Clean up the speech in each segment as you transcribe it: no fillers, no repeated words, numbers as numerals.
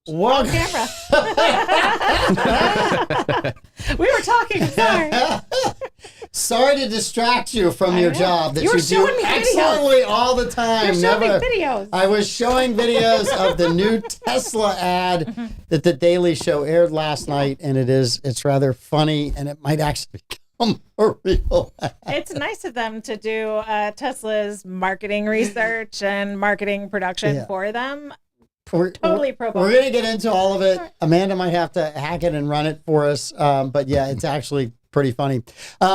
On camera. We were talking. Sorry. Sorry to distract you from your job that you do showing me excellently all the time. You're showing me videos. I was showing videos of the new Tesla ad that the Daily Show aired last night, and it's rather funny, and it might actually become a real ad. It's nice of them to do Tesla's marketing research and marketing production for them. We're totally pro. We're going to get into all of it. Amanda might have to hack it and run it for us. But yeah, it's actually pretty funny.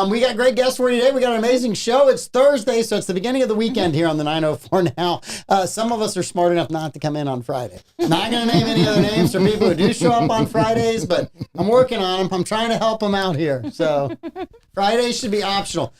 We got great guests for you today. We got an amazing show. It's Thursday, so it's the beginning of the weekend here on the 904 now. Some of us are smart enough not to come in on Friday. Not going to name any other names for people who do show up on Fridays, but I'm working on them. I'm trying to help them out here. So Fridays should be optional.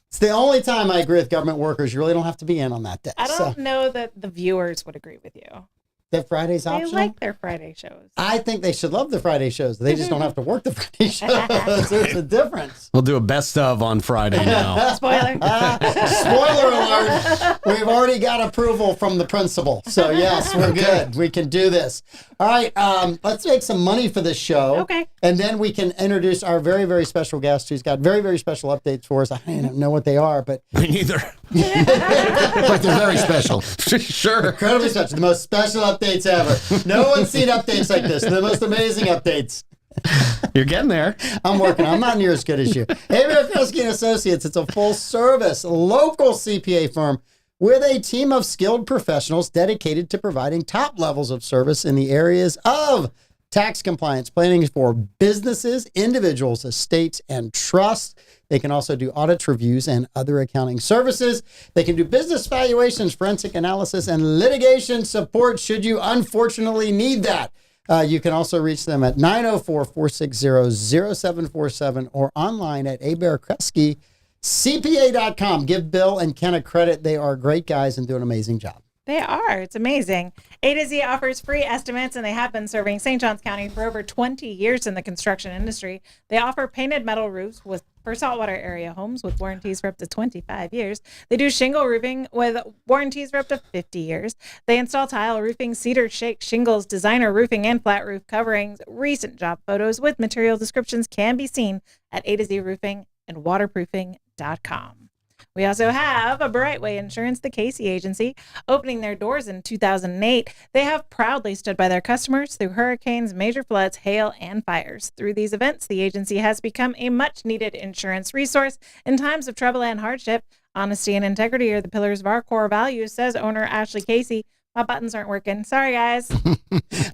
It's the only time I agree with government workers. You really don't have to be in on that day. I don't know that the viewers would agree with you. That Friday's optional? They like their Friday shows. I think they should love the Friday shows. They just don't have to work the Friday shows. There's a difference. We'll do a best of on Friday now. Spoiler. Spoiler alert. We've already got approval from the principal. So, yes, we're good. We can do this. All right. Let's make some money for this show. Okay. And then we can introduce our very, very special guest who's got very, very special updates for us. I don't know what they are, but... Me neither. But they're very special. Sure. Incredibly special. The most special updates ever. No one's seen updates like this. The most amazing updates. You're getting there. I'm working. I'm not near as good as you. Avery Kresge and Associates. It's a full-service, local CPA firm with a team of skilled professionals dedicated to providing top levels of service in the areas of tax compliance, planning for businesses, individuals, estates, and trusts. They can also do audit reviews and other accounting services. They can do business valuations, forensic analysis, and litigation support should you unfortunately need that. You can also reach them at 904-460-0747 or online at abearkresgecpa.com. Give Bill and Ken a credit. They are great guys and do an amazing job. They are. It's amazing. A to Z offers free estimates, and they have been serving St. Johns County for over 20 years in the construction industry. They offer painted metal roofs for saltwater area homes with warranties for up to 25 years. They do shingle roofing with warranties for up to 50 years. They install tile roofing, cedar shake shingles, designer roofing, and flat roof coverings. Recent job photos with material descriptions can be seen at A to Z Roofing and waterproofing.com. We also have a Brightway Insurance, the Casey agency, opening their doors in 2008. They have proudly stood by their customers through hurricanes, major floods, hail, and fires. Through these events, the agency has become a much-needed insurance resource in times of trouble and hardship. Honesty and integrity are the pillars of our core values, says owner Ashley Casey. My buttons aren't working. Sorry, guys.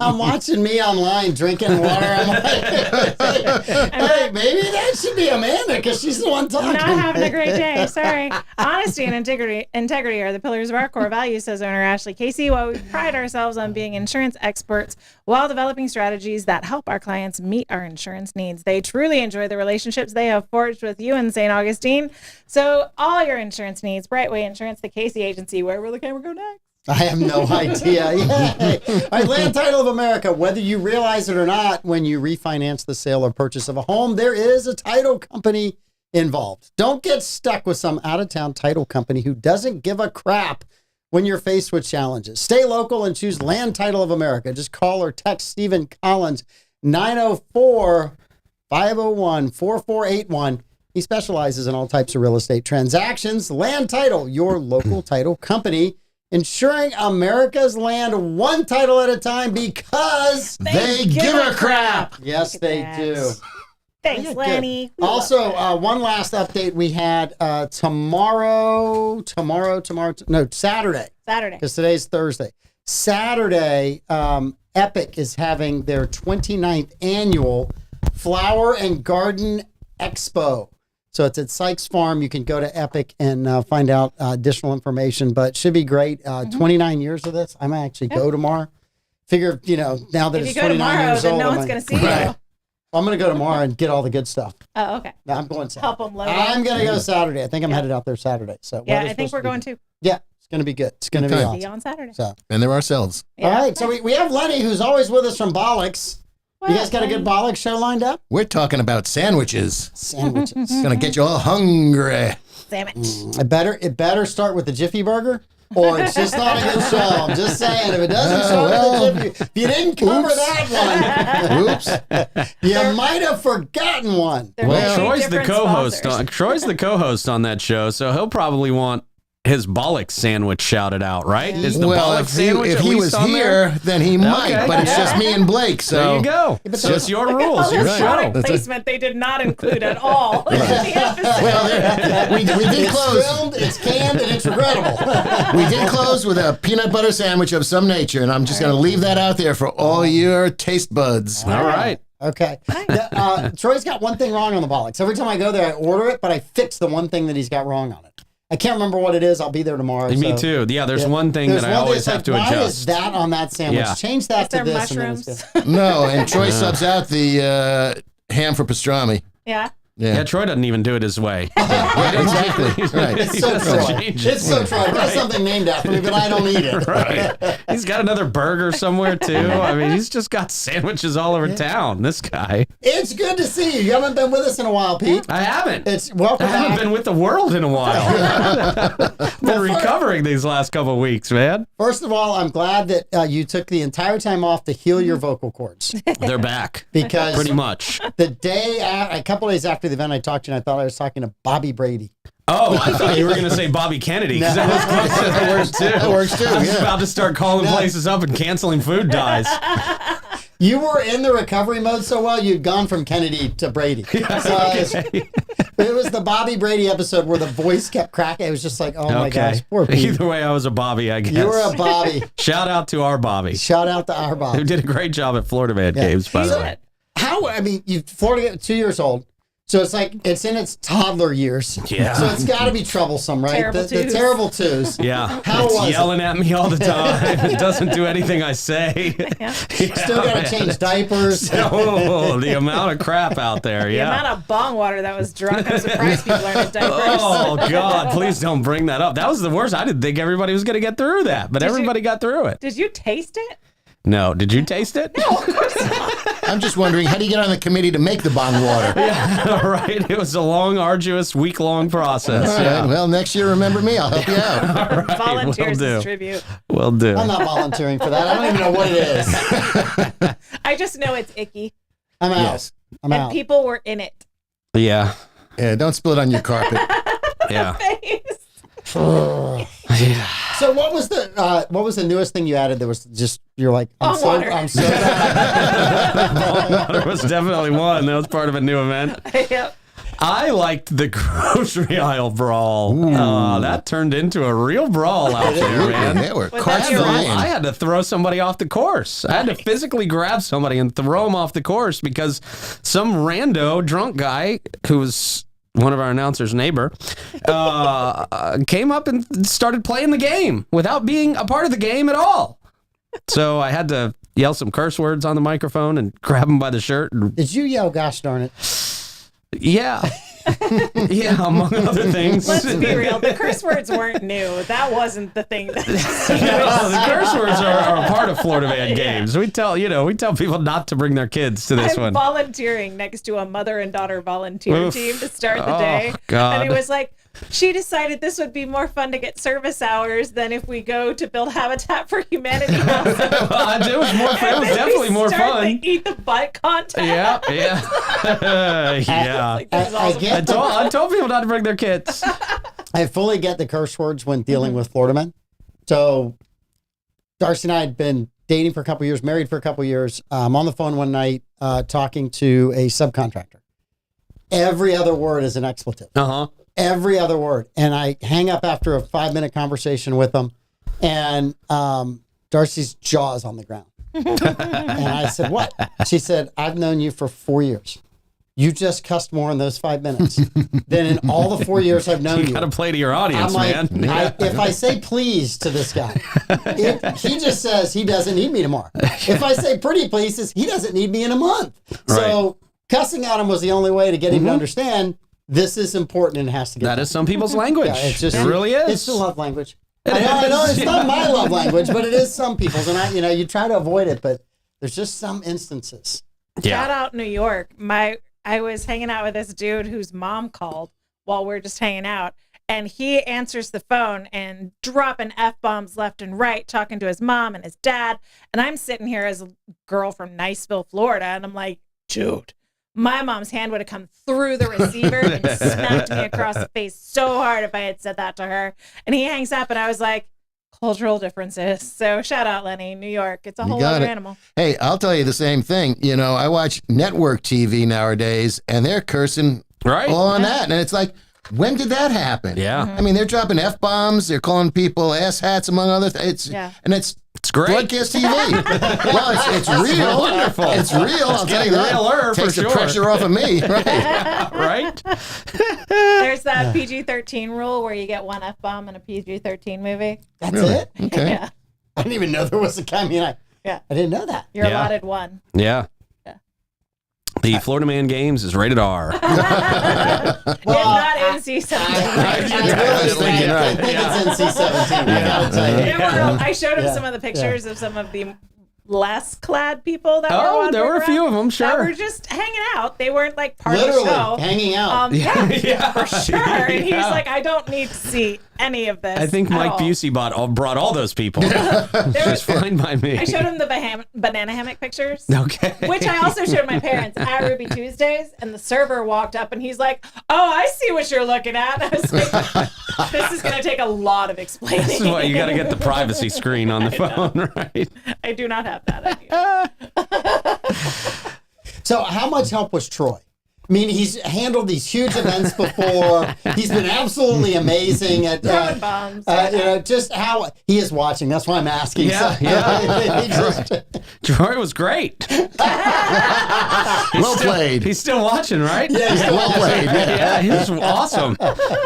I'm watching me online drinking water. I'm like, hey, maybe that should be Amanda because she's the one talking. Not having a great day. Sorry. Honesty and integrity are the pillars of our core values, says owner Ashley Casey. While we pride ourselves on being insurance experts while developing strategies that help our clients meet our insurance needs, they truly enjoy the relationships they have forged with you in St. Augustine. So all your insurance needs, Brightway Insurance, the Casey agency. Where will the camera go next? I have no idea. Yay. All right, Land Title of America. Whether you realize it or not, when you refinance the sale or purchase of a home, there is a title company involved. Don't get stuck with some out-of-town title company who doesn't give a crap when you're faced with challenges. Stay local and choose Land Title of America. Just call or text Stephen Collins, 904-501-4481. He specializes in all types of real estate transactions. Land Title, your local title company. Ensuring America's land one title at a time because they give a crap. Yes, they do. Thanks, Yeah, Lenny. Also, one last update. We had Saturday. Saturday. Because today's Thursday. Saturday, Epic is having their 29th annual Flower and Garden Expo. So it's at Sykes Farm. You can go to Epic and find out additional information, but it should be great. 29 years of this. I might actually go tomorrow. Figure, now that it's 29 years old. Then no one's going to see you. I'm going to go tomorrow and get all the good stuff. Oh, okay. No, I'm going Saturday. Help them load I'm going to go Saturday. I think I'm headed out there Saturday. So yeah, I think we're going too. Yeah, it's going to be good. It's going to be awesome. See you on Saturday. So. And there ourselves. Yeah. All right, so we have Lenny, who's always with us from Bollocks. You guys got a good Bollocks show lined up? We're talking about sandwiches. Sandwiches. It's going to get you all hungry. Sandwich. It better start with the Jiffy Burger. or it's just not a good show. I'm just saying, if it doesn't show up in the trivia, if you didn't cover that one, Oops. you might have forgotten one. There Well, may be Troy's the different co-host. sponsors. Troy's the co-host on that show, so he'll probably want his bollock sandwich shouted out, right? Is the Well, bollock sandwich if at he least was on there? here, then he might. Okay. But it's just me and Blake. So There you go. but So it's your All rules, your this show. product placement they did not include at all in the episode. Well, we did It's close. filmed, it's canned, and it's regrettable. We did close with a peanut butter sandwich of some nature, and I'm just going to leave that out there for all your taste buds. All right. Okay. Troy's got one thing wrong on the bollocks. Every time I go there, I order it, but I fix the one thing that he's got wrong on it. I can't remember what it is. I'll be there tomorrow. Me so- too. Yeah, there's one thing There's that I one always that's have to like, why is adjust. that on that sandwich? Yeah. Change that Is to there this. And then it's mushrooms? good. No, and Troy subs out the ham for pastrami. Yeah. Yeah, Troy doesn't even do it his way. Exactly. Right. It's so Troy. It's so Troy. There's something named after me, but I don't eat it. Right. He's got another burger somewhere too. I mean, he's just got sandwiches all over town. This guy. It's good to see you. You haven't been with us in a while, Pete. I haven't. It's welcome I haven't back. been with the world in a while. Been recovering these last couple of weeks, man. First of all, I'm glad that you took the entire time off to heal your vocal cords They're back. because Pretty much. the day, a couple days after the event, I talked to you and I thought I was talking to Bobby Brady. Oh, I thought you were going to say Bobby Kennedy because that was close to that works too. That works too, I was yeah. about to start calling places up and canceling food dies. You were in the recovery mode so well, you'd gone from Kennedy to Brady. So it was the Bobby Brady episode where the voice kept cracking. It was just like, oh my gosh, poor Pete. Either way, I was a Bobby, I guess. You were a Bobby. Shout out to our Bobby, Shout out to our who Bobby. did a great job at Florida Man games, by the way. How, I mean, Florida, 2 years old. So it's like, it's in its toddler years. Yeah. So it's got to be troublesome, right? Terrible the twos. terrible twos. Yeah, How it's was it? yelling at me all the time. It doesn't do anything I say. Yeah. Still got to change diapers. Oh, the amount of crap out there. The Yeah. amount of bong water that was drunk, I'm surprised people aren't in diapers. Oh God! Please don't bring that up. That was the worst. I didn't think everybody was going to get through that, but everybody got through it. Did you taste it? No, did you taste it? I'm just wondering, how do you get on the committee to make the bong water? Yeah, right. It was a long, arduous, week-long process. All right, well, next year, remember me. I'll help you out. Volunteers will do. as tribute. Will do. I'm not volunteering for that. I don't even know what it is. I just know it's icky. I'm out. Yes. I'm And out. people were in it. Yeah, Yeah, don't spill it on your carpet. yeah. So what was the newest thing you added that was just, you're like, I'm Bong water. so glad. Bong water was definitely one. That was part of a new event. Yep. I liked the grocery aisle brawl. That turned into a real brawl out there, man. They were Was carts that your flying. I had to throw somebody off the course. I had to physically grab somebody and throw them off the course because some rando drunk guy who was one of our announcers' neighbor came up and started playing the game without being a part of the game at all. So I had to yell some curse words on the microphone and grab him by the shirt. And, Did you yell, gosh darn it? yeah. Yeah, among other things. Let's be real. The curse words weren't new. That wasn't the thing. No, the curse words are a part of Florida Man games. We tell people not to bring their kids to this I'm one. volunteering next to a mother and daughter volunteer Oof. team to start the Oh, day. God. And it was like, she decided this would be more fun to get service hours than if we go to build Habitat for Humanity houses. It was more fun. It was definitely more fun. Eat the butt contest. Yeah, yeah. Yeah. Like, this is I awesome. get I told people not to bring their kids. I fully get the curse words when dealing with Florida men. So Darcy and I had been dating for a couple years, married for a couple years. I'm on the phone one night talking to a subcontractor. Every other word is an expletive. Uh-huh. Every other word. And I hang up after a 5-minute conversation with them, and Darcy's jaw is on the ground. And I said, what? She said, I've known you for 4 years. You just cussed more in those 5 minutes than in all the 4 years I've known You you. got to play to your audience, I'm like, man. if I say please to this guy, he just says he doesn't need me tomorrow. If I say pretty please, he doesn't need me in a month. So cussing at him was the only way to get him to understand this is important and it has to get That done. is some people's language. Yeah, it's just, it really is. It's the love language. It I know is, it's yeah. not my love language, but it is some people's. And you try to avoid it, but there's just some instances. Shout out New York. I was hanging out with this dude whose mom called while we're just hanging out. And he answers the phone and dropping F-bombs left and right, talking to his mom and his dad. And I'm sitting here as a girl from Niceville, Florida, and I'm like, dude, my mom's hand would have come through the receiver and smacked me across the face so hard if I had said that to her. And he hangs up, and I was like, cultural differences. So shout out, Lenny, New York. It's a whole other animal. Hey, I'll tell you the same thing. You know, I watch network TV nowadays, and they're cursing all on that. And it's like, when did that happen? Yeah. I mean, they're dropping F-bombs. They're calling people asshats, among other things. And it's great. Broadcast TV. Well, it's real. Wonderful. It's real. I'll tell you that. Realer, Takes for the sure. pressure off of me. Right. Right? There's that PG-13 rule where you get one F-bomb in a PG-13 movie. That's it? Okay. Yeah. I didn't even know there was a... I mean, I didn't know that. You're Yeah. allotted one. Yeah. The Florida Man Games is rated R. It's not NC-17. I think it's NC-17. I gotta tell you. I showed him some of the pictures of some of the less clad people that were on there were a few of them, that sure. were just hanging out. They weren't like part Literally of the show. hanging out. Yeah, for sure. And he's Yeah. like, I don't need to see any of this. I think at Mike all. Busey brought all those people. It's fine by me. I showed him the banana hammock pictures. Okay. Which I also showed my parents at Ruby Tuesdays, and the server walked up and he's like, "Oh, I see what you're looking at." I was like, "This is going to take a lot of explaining." This is why you got to get the privacy screen on the phone, right? I do not have that. So how much help was Troy? I mean, he's handled these huge events before. He's been absolutely amazing at Throwing bombs. just how he is watching. That's why I'm asking. Yeah, He just- Troy was great. Well played. He's still watching, right? yeah, Well played. Yeah, he was awesome.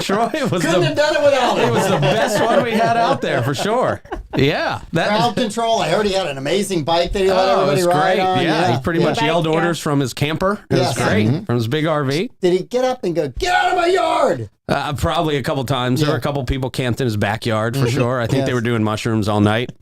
Troy was couldn't have done it without he him. was the best one we had out there for sure. Yeah, Crowd control. I heard he had an amazing bike that he let it everybody was ride great. on. Yeah, he pretty much Yeah. yelled Yeah. orders from his camper. It Yes. was great from his big RV. Did he get up and go, "Get out of my yard"? Probably a couple times. There were a couple people camped in his backyard for sure. I think they Yes. were doing mushrooms all night.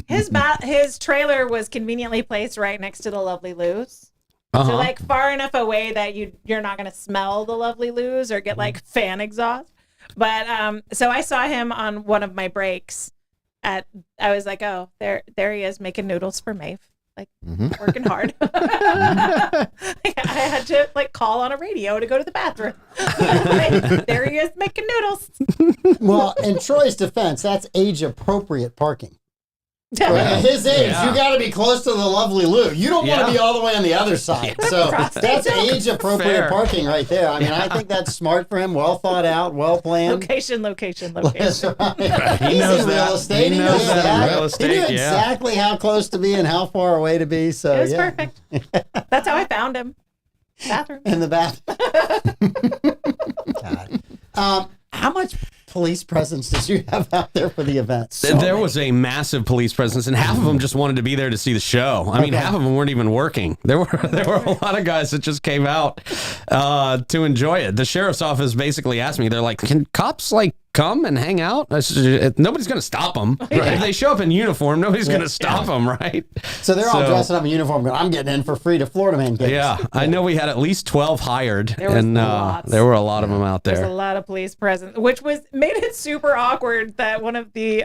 His trailer was conveniently placed right next to the Lovely Lou's. So like far enough away that you're not going to smell the Lovely Lou's or get like fan exhaust. But so I saw him on one of my breaks. I was like, oh, there he is making noodles for Maeve, like working hard. I had to like call on a radio to go to the bathroom. There he is making noodles. Well, in Troy's defense, that's age appropriate parking. At his age, you got to be close to the Lovely Lou. You don't want to be all the way on the other side. So that's age appropriate Fair. parking right there. I mean, I think that's smart for him. Well thought out, well planned. Location. That's right. He He's knows in real that. estate. He knows that in that. real He estate, knew yeah. exactly how close to be and how far away to be. So It was yeah, perfect. That's how I found him. Bathroom. in the bath. God. How much police presence did you have out there for the event? There was a massive police presence, and half of them just wanted to be there to see the show. I mean, half of them weren't even working. There were a lot of guys that just came out to enjoy it. The sheriff's office basically asked me, they're like, "Can cops like come and hang out?" I said, nobody's going to stop them. If they show up in uniform, nobody's going to stop them, right? So they're all dressing up in uniform going, "I'm getting in for free to Florida Man games." Yeah, I know we had at least 12 hired, There was and lots. there were a lot of them out There's a there. lot of police presence, which made it super awkward that one of the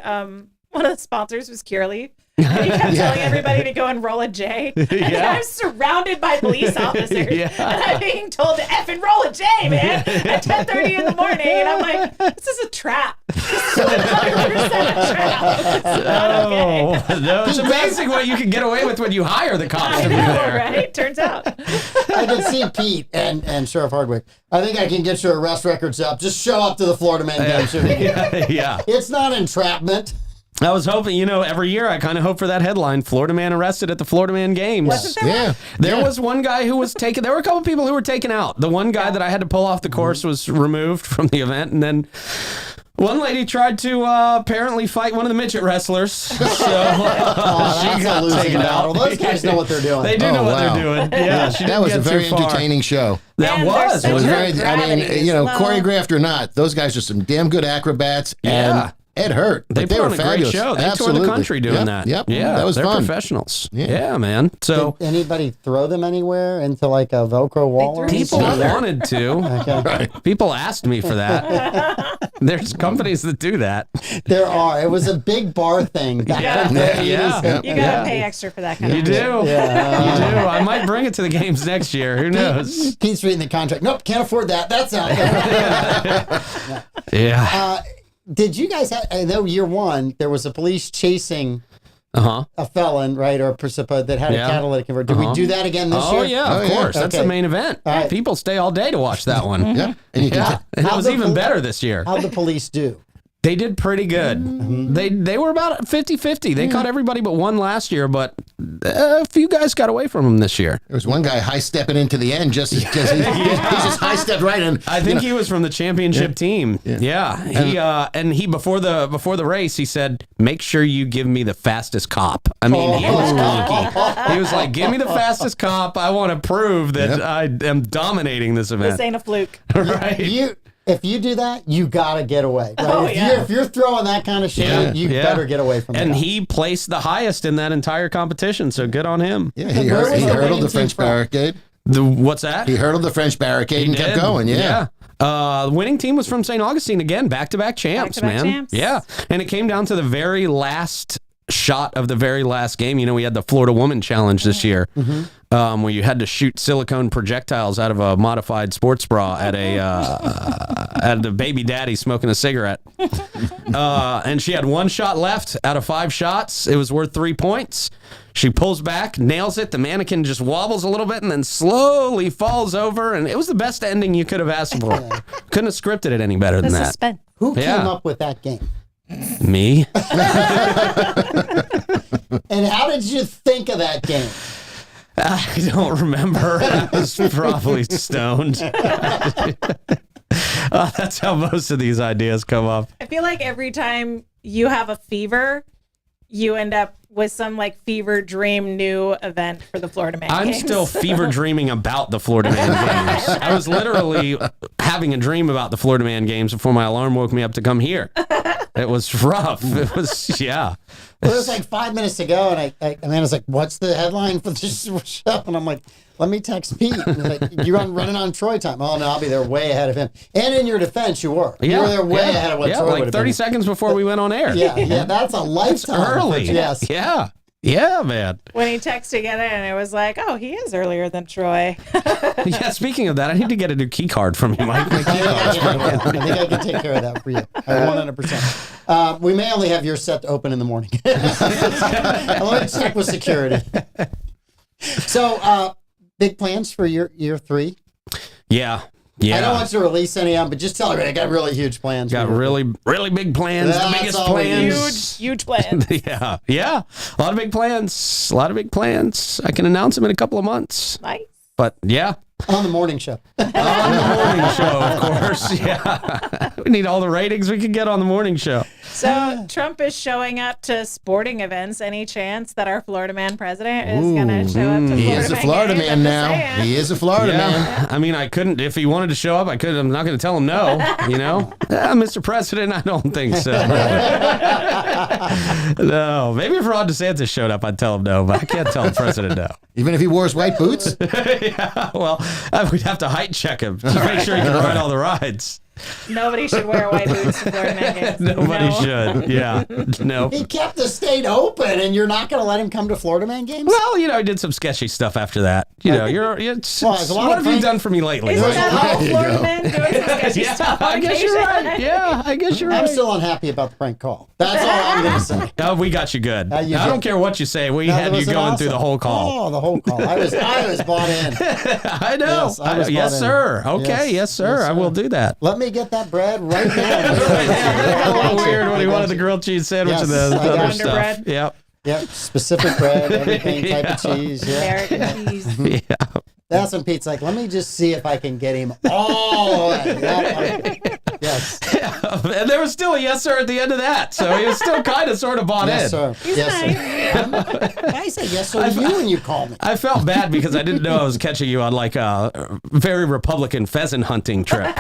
sponsors was Cureleaf. And he kept telling everybody to go and roll a J. And I'm surrounded by police officers. Yeah. And I'm being told to effing roll a J, man, at 10:30 in the morning. And I'm like, this is a trap. This is 100% a trap. It's not okay. No, it's amazing what you can get away with when you hire the cops I to be know, there. right? Turns out. I can see Pete and Sheriff Hardwick. I think I can get your arrest records up. Just show up to the Florida Man games. Yeah. It's not entrapment. I was hoping, every year I kind of hope for that headline, Florida Man arrested at the Florida Man games. Wasn't there Yeah. There was one guy who was taken. There were a couple people who were taken out. The one guy that I had to pull off the course was removed from the event. And then one lady tried to apparently fight one of the midget wrestlers. So That's she got a losing taken battle. out. Those guys know what they're doing. They do Oh, know what wow. they're doing. Yeah, she That didn't was a get very too far. entertaining show. That And was. they're It was such very, gravity is low. choreographed or not, those guys are some damn good acrobats. Yeah. And it hurt. They But put were on a fabulous. great show. They Absolutely. toured the country doing Yep, that. Yep. Yeah, That was they're fun. professionals. Yeah. Yeah, man. So Did anybody throw them anywhere into like a Velcro wall? or threw anything? people each other. wanted to. Okay. People asked me for that. There's companies that do that. There are. It was a big bar thing back in the 80s. You got to pay extra for that kind You of do. Yeah. You do. I might bring it to the games next year. Who knows? Pete's reading the contract. Nope, can't afford that. That's out there. Yeah. Did you guys have, I know year one, there was a police chasing a felon, right, or a precipitate that had a catalytic converter. Did we do that again this year? Oh, yeah, of course. That's the main event. Right. People stay all day to watch that one. Yeah. And you can And it was even better this year. How'd the police do? They did pretty good. They were about 50-50. They caught everybody but one last year, but a few guys got away from them this year. There was one guy high stepping into the end just because he just high stepped right in. I think he was from the championship team. Yeah. He before the race he said, "Make sure you give me the fastest cop." I mean, he was cocky. He was like, "Give me the fastest cop. I want to prove that I am dominating this event." This ain't a fluke. Right. If you do that, you gotta get away. Right? Oh, If you're throwing that kind of shit, you better get away from it. And he placed the highest in that entire competition, so good on him. Yeah, he hurdled the French barricade. What's that? He hurdled the French barricade and kept going. Yeah. The winning team was from St. Augustine again, back-to-back champs, Back-to-back man. champs. Yeah, and it came down to the very last shot of the very last game. You know, we had the Florida Woman Challenge this year, where you had to shoot silicone projectiles out of a modified sports bra at a baby daddy smoking a cigarette. And she had one shot left out of 5 shots. It was worth 3 points. She pulls back, nails it. The mannequin just wobbles a little bit and then slowly falls over. And it was the best ending you could have asked for. Couldn't have scripted it any better than that. Suspense. Who came up with that game? Me? And how did you think of that game? I don't remember. I was probably stoned. That's how most of these ideas come up. I feel like every time you have a fever, you end up with some like fever dream new event for the Florida Man I'm Games. still fever dreaming about the Florida Man Games. I was literally having a dream about the Florida Man Games before my alarm woke me up to come here. It was rough. It was, Well, it was like 5 minutes to go, and Amanda's like, "What's the headline for this show?" And I'm like, "Let me text Pete." And he's like, "You're running on Troy time." Oh no, I'll be there way ahead of him. And in your defense, you were. You were there way ahead of what Troy would like have 30 been. seconds before we went on air. Yeah, that's a lifetime. Early. Yes. Yeah, man. When he texted together, and it was like, oh, he is earlier than Troy. Yeah, speaking of that, I need to get a new key card from you, Mike. My key card's I think I can take care of that for you. 100%. We may only have yours set to open in the morning. Let me check with security. So, big plans for year 3? Yeah. I don't want you to release any of them, but just tell everybody I got really huge plans. Got really, really big plans. That's the biggest all we need. plans. Huge plans. Yeah. A lot of big plans. I can announce them in a couple of months. Nice. But yeah. On the morning show. On the morning show, of course. Yeah. We need all the ratings we can get on the morning show. So Trump is showing up to sporting events. Any chance that our Florida Man president is going to show up to Florida He is a Florida games? man I'm now. just saying. He is a Florida man. I mean, I couldn't, if he wanted to show up, I could. I'm not going to tell him no, you know? Mr. President, I don't think so. No. Maybe if Ron DeSantis showed up, I'd tell him no, but I can't tell the president no. Even if he wore his white boots. Yeah, well, we'd have to height check him to make sure he can ride all the rides. Nobody should wear white boots to Florida Man Games. Nobody should. Yeah. No. He kept the state open, and you're not going to let him come to Florida Man Games? Well, you know, I did some sketchy stuff after that. You know, there's a lot what of have you done for me lately? Isn't that all There you Florida go. men doing some sketchy stuff on I guess you're occasion? right. Yeah, I guess you're I'm right. still unhappy about the prank call. That's all I'm going to say. Oh, we got you good. You I did. don't care what you say. We No, had that you was going awesome. through the whole call. Oh, the whole call. I was bought in. I know. Yes, I was Yes, bought in. sir. Okay. Yes, sir. Yes, I will do that. Let me get that bread right now. That was weird when he wanted the grilled cheese sandwich Yes, and the I got other you. stuff. Bread. Yep. Yep, specific bread, everything, type of cheese. Yeah. American cheese. Yeah. That's when Pete's like, let me just see if I can get him all the way. Yes. And there was still a yes, sir at the end of that. So he was still kind of sort of bought Yes, in. sir. He's Yes, nice. sir. I say yes, sir to you when you call me. I felt bad because I didn't know I was catching you on like a very Republican pheasant hunting trip.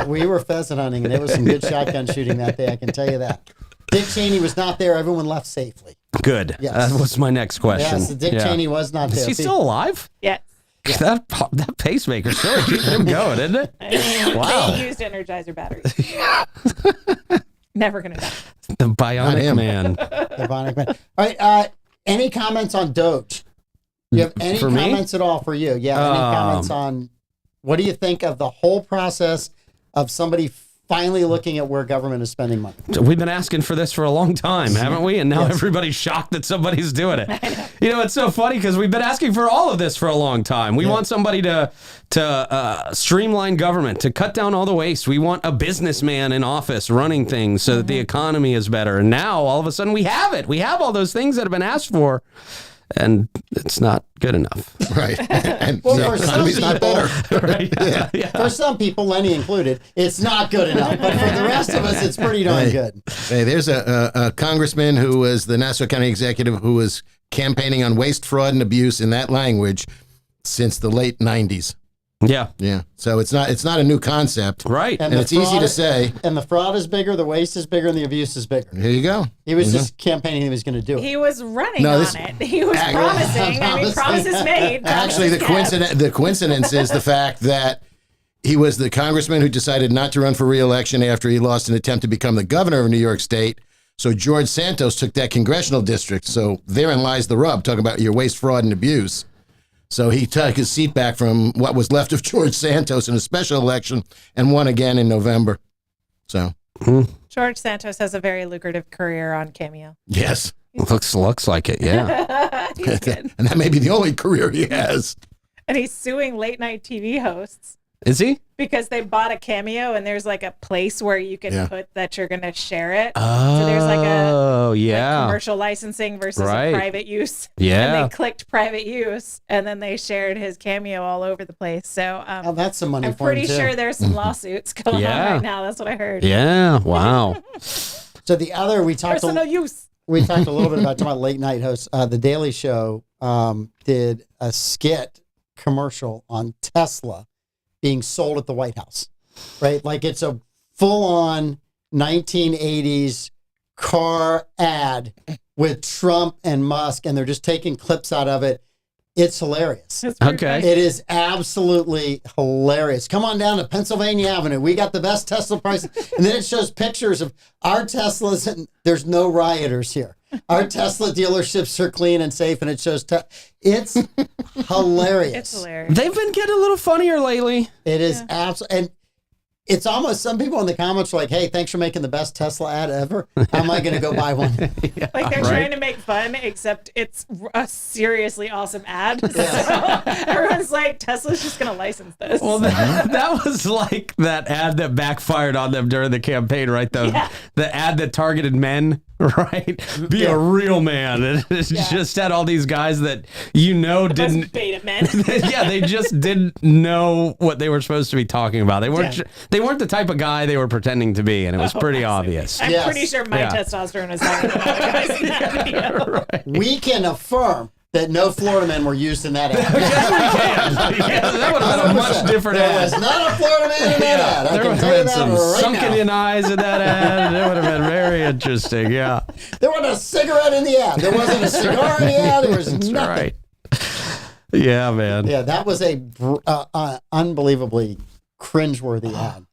We were pheasant hunting, and there was some good shotgun shooting that day, I can tell you that. Dick Cheney was not there. Everyone left safely. Good. Yes. That was my next question. Yes, Dick Yeah. Cheney was not there. Is he still alive? Yeah. That pacemaker really keeping him going, isn't it? Wow. They used Energizer batteries. Never gonna die. The Bionic Man. The Bionic Man. All right. Any comments on Doge? Do you have any For me? comments at all for you? Yeah. Any comments on what do you think of the whole process of somebody finally looking at where government is spending money? We've been asking for this for a long time, haven't we? And now everybody's shocked that somebody's doing it. You know, it's so funny because we've been asking for all of this for a long time. We want somebody to streamline government, to cut down all the waste. We want a businessman in office running things so that the economy is better. And now, all of a sudden, we have it. We have all those things that have been asked for. And it's not good enough. Right. And Well, the for some economy's not people- better. Right? Yeah. For some people, Lenny included, it's not good enough. But for the rest of us, it's pretty darn good. Hey, there's a congressman who was the Nassau County executive who was campaigning on waste, fraud, and abuse in that language since the late 90s. Yeah. Yeah. So it's not a new concept. Right. And the it's easy fraud- to say. And the fraud is bigger, the waste is bigger, and the abuse is bigger. Here you go. He was just campaigning he was going to do it. He was running No, on this- it. He was promising. I mean, promises made. Actually, the coincidence is the fact that he was the congressman who decided not to run for re-election after he lost an attempt to become the governor of New York State. So George Santos took that congressional district. So therein lies the rub, talking about your waste, fraud, and abuse. So he took his seat back from what was left of George Santos in a special election and won again in November. So, George Santos has a very lucrative career on Cameo. yes. Looks like it, yeah. He's good. And that may be the only career he has. And he's suing late night TV hosts Is he? because they bought a Cameo and there's like a place where you can put that you're going to share it. Oh, So there's like a yeah. commercial licensing versus Right. a private use. Yeah. And they clicked private use and then they shared his Cameo all over the place. So Oh, that's some money I'm for him, pretty too. sure there's some lawsuits going on Yeah. right now. That's what I heard. Yeah. Wow. So the other, we talked Personal use. a little bit about late night hosts. The Daily Show did a skit commercial on Tesla being sold at the White House, right? Like it's a full-on 1980s car ad with Trump and Musk, and they're just taking clips out of it. It's hilarious. It's pretty Okay. funny. It is absolutely hilarious. Come on down to Pennsylvania Avenue. We got the best Tesla prices. And then it shows pictures of our Teslas, and there's no rioters here. Our Tesla dealerships are clean and safe, and it shows. It's hilarious. It's hilarious. They've been getting a little funnier lately. It is absolutely. And it's almost, some people in the comments are like, hey, thanks for making the best Tesla ad ever. How am I going to go buy one? Like they're trying to make fun, except it's a seriously awesome ad. So everyone's like, Tesla's just going to license this. Well, that was like that ad that backfired on them during the campaign, right? The ad that targeted men, right? Be a real man. And it just had all these guys that didn't. Beta men. Yeah, they just didn't know what they were supposed to be talking about. They weren't. They weren't the type of guy they were pretending to be, and it was pretty obvious. I'm Yes. pretty sure my testosterone is higher than all the guys in that video. Right. We can affirm that no Florida men were used in that ad. Yeah, that would have been a much different There was ad. not a Florida man in that ad. I There can would tell you have been that some right sunken now. in eyes in that ad. It would have been very interesting. Yeah, There wasn't a cigarette in the ad. There wasn't a cigar in the ad. There was that's nothing. right. Yeah, man. Yeah, that was a unbelievably cringeworthy ad.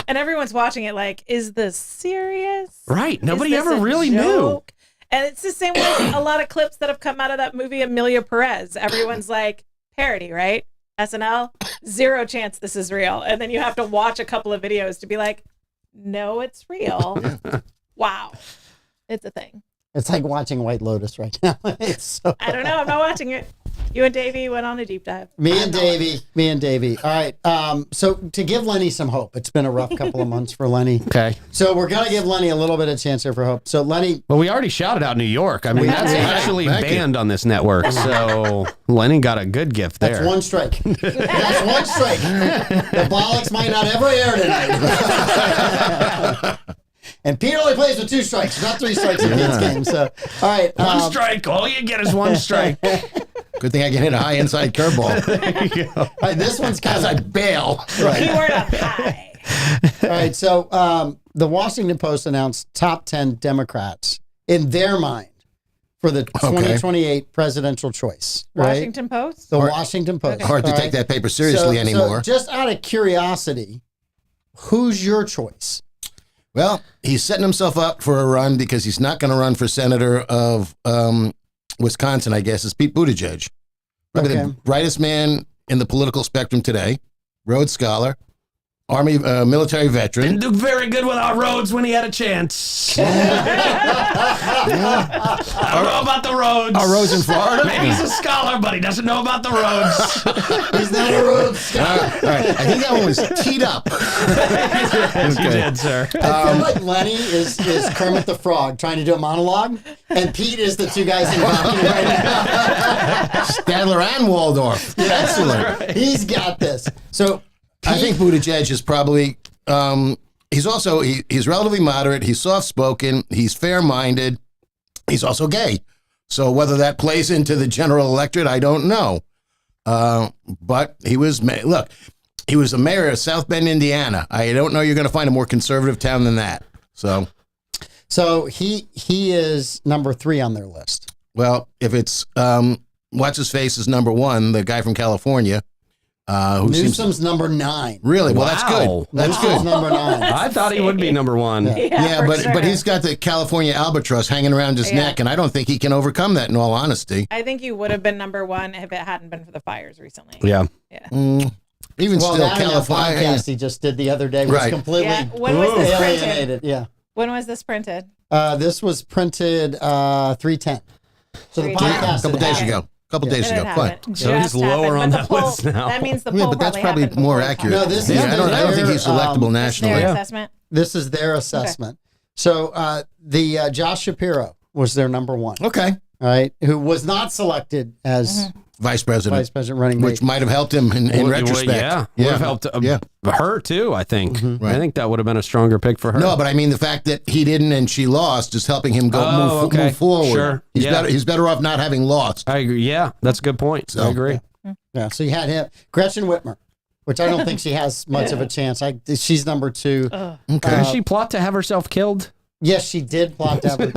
And everyone's watching it like, is this serious? Right. Nobody Is this ever a really joke? And it's the same with a lot of clips that have come out of that movie, Amelia Perez. Everyone's like, parody, right? SNL, zero chance this is real. And then you have to watch a couple of videos to be like, no, it's real. Wow. It's a thing. It's like watching White Lotus right now. It's so I don't know. I'm not watching it. You and Davey went on a deep dive. Me and Davey. All right. So to give Lenny some hope, it's been a rough couple of months for Lenny. Okay. So we're gonna give Lenny a little bit of chance here for hope. So Lenny, Well, we already shouted out New York. I mean, that's did. actually Thank you. banned on this network. So Lenny got a good gift there. that's one strike. That's one strike. The Bollocks might not ever air tonight. And Pete only plays with 2 strikes, not 3 strikes in Pete's game. So, all right. One strike. All you get is one strike. Good thing I can hit a high inside curveball. All right, this one's As I bail. right. Keyword up high. All right, so the Washington Post announced top 10 Democrats in their mind for the 2028 presidential choice. Right? Washington Post? The Washington Post. Hard to take that paper seriously anymore. So just out of curiosity, who's your choice? Well, he's setting himself up for a run because he's not going to run for senator of Wisconsin, I guess. It's Pete Buttigieg. Probably the brightest man in the political spectrum today. Rhodes Scholar. Army military veteran. Didn't do very good without Rhodes when he had a chance. I don't know about the roads. Are Rhodes in Florida? Maybe he's a scholar, but he doesn't know about the roads. He's not a Rhodes Scholar. All right. I think that one was teed up. Yes, you did, sir. I feel like Lenny is Kermit the Frog trying to do a monologue, and Pete is the two guys involved right now. Stadler and Waldorf. Excellent. Right. He's got this. So I think Buttigieg is probably, he's relatively moderate. He's soft-spoken. He's fair-minded. He's also gay. So whether that plays into the general electorate, I don't know. But he was a mayor of South Bend, Indiana. I don't know you're going to find a more conservative town than that. So he is number 3 on their list. Well, if it's, what's his face is number 1, the guy from California. Newsom's number 9. Really? Well, that's good. That's Newsom's good. number 9. I thought he would be number 1. Yeah, but he's got the California albatross hanging around his neck, and I don't think he can overcome that. In all honesty, I think he would have been number 1 if it hadn't been for the fires recently. Yeah. Even still, that California. podcast he just did the other day was completely When was this printed? alienated. Yeah. When was this printed? This was printed 310. So the 310. podcast A couple days ago. Fine. So he's lower on that list now. That means the poll Yeah, but that's probably happened more before accurate. No, this is I don't think he's electable nationally. their assessment. This is their assessment. So the Josh Shapiro was their number 1. Okay. All right, who was not selected as Vice president running mate. which might have helped him in retrospect. Yeah. Would have helped her, too, I think. Right. I think that would have been a stronger pick for her. No, but I mean the fact that he didn't and she lost is helping him move forward. Sure. He's better off not having lost. I agree. Yeah, that's a good point. So, I agree. Yeah, so you had him, Gretchen Whitmer, which I don't think she has much of a chance. She's number 2. Did she plot to have herself killed? Yes, she did plot to have her.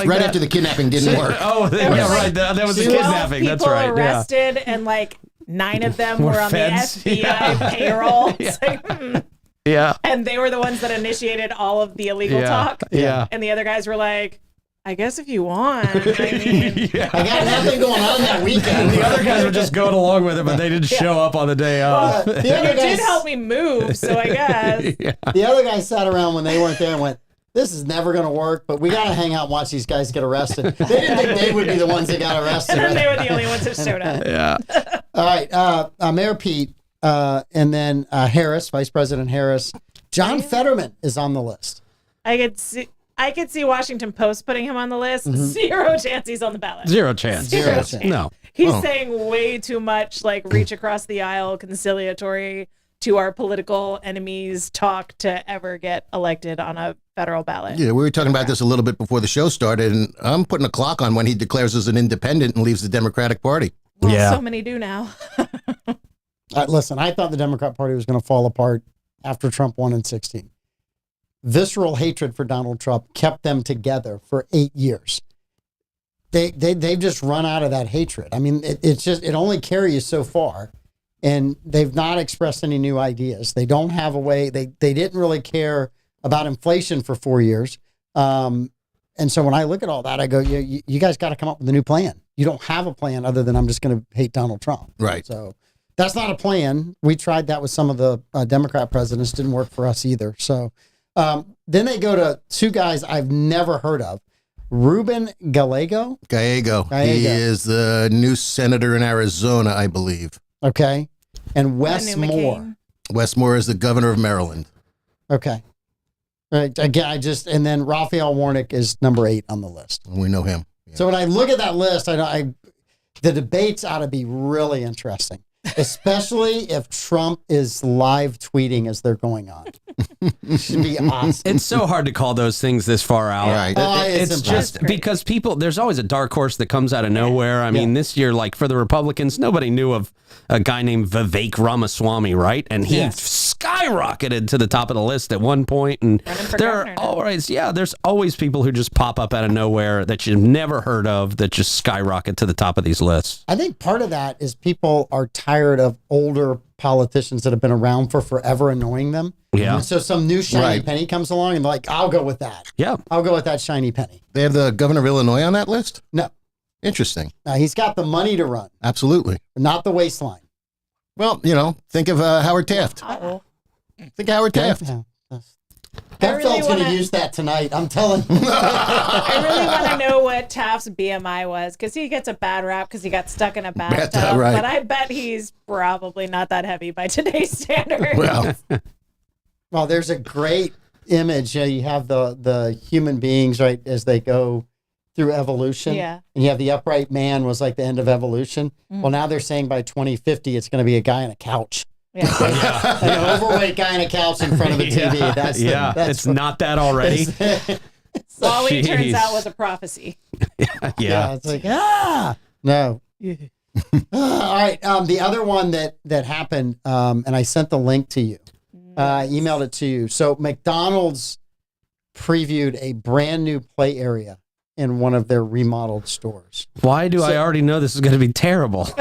Right after the kidnapping didn't work. Oh, right. That was the kidnapping. That's right. People arrested, and like 9 of them were on feds. the FBI payroll. It's like, Yeah. And they were the ones that initiated all of the illegal talk. Yeah. And the other guys were like, I guess if you want. I mean, I got nothing going on that weekend. The other guys were just going along with it, but they didn't show up on the day off. The other it guys, did help me move, so I guess. the other guys sat around when they weren't there and went, this is never going to work, but we got to hang out and watch these guys get arrested. They didn't think they would be the ones that got arrested. And then they were the only ones that showed up. Yeah. All right. Mayor Pete, and then Harris, Vice President Harris. John Fetterman is on the list. I could see Washington Post putting him on the list. 0 chance he's on the ballot. Zero chance. Zero chance. No. He's saying way too much, like reach across the aisle, conciliatory to our political enemies talk to ever get elected on a federal ballot. Yeah, we were talking about this a little bit before the show started, and I'm putting a clock on when he declares as an independent and leaves the Democratic Party. Well, Yeah. so many do now. Listen, I thought the Democrat Party was going to fall apart after Trump won in 2016. Visceral hatred for Donald Trump kept them together for 8 years. They've just run out of that hatred. I mean, it only carries you so far, and they've not expressed any new ideas. They don't have a way. They didn't really care about inflation for 4 years. And so when I look at all that, I go, you guys got to come up with a new plan. You don't have a plan other than I'm just going to hate Donald Trump. Right. So that's not a plan. We tried that with some of the Democrat presidents. Didn't work for us either. So then they go to 2 guys I've never heard of. Ruben Gallego. Gallego. He is the new senator in Arizona, I believe. Okay. And Wes New Moore. McCain. Wes Moore is the governor of Maryland. Okay. Right. Again, and then Raphael Warnock is number 8 on the list. We know him. Yeah. So when I look at that list, the debates ought to be really interesting, especially if Trump is live tweeting as they're going on. Should be awesome. It's so hard to call those things this far out. Right. It's just because there's always a dark horse that comes out of nowhere. I mean, this year, like for the Republicans, nobody knew of a guy named Vivek Ramaswamy, right? And he skyrocketed to the top of the list at one point, and Running for there governor are now. always there's always people who just pop up out of nowhere that you've never heard of that just skyrocket to the top of these lists. I think part of that is people are tired of older politicians that have been around for forever annoying them. Yeah. And so some new shiny Right. penny comes along and they're like, I'll go with that. Yeah. I'll go with that shiny penny. They have the governor of Illinois on that list? No, Interesting. he's got the money to run, Absolutely. not the waistline. Well, think of Howard Taft. Uh-oh. Think of Howard Taft. Yeah. I really Gutfeld's going to wanna- use that tonight. I'm telling you. I really want to know what Taft's BMI was, because he gets a bad rap because he got stuck in a bathtub. right. But I bet he's probably not that heavy by today's standards. Well, Well, there's a great image. You have the human beings, right, as they go through evolution. Yeah. And you have the upright man was like the end of evolution. Mm. Well, now they're saying by 2050, it's going to be a guy on a couch. Yeah. An overweight guy on a couch in front of a TV. That's It's not that already. Wally turns Jeez. out was a prophecy. Yeah, it's like, no. All right. The other one that happened, and I sent the link to you. I emailed it to you. So McDonald's previewed a brand new play area in one of their remodeled stores. Why do I already know this is going to be terrible? Just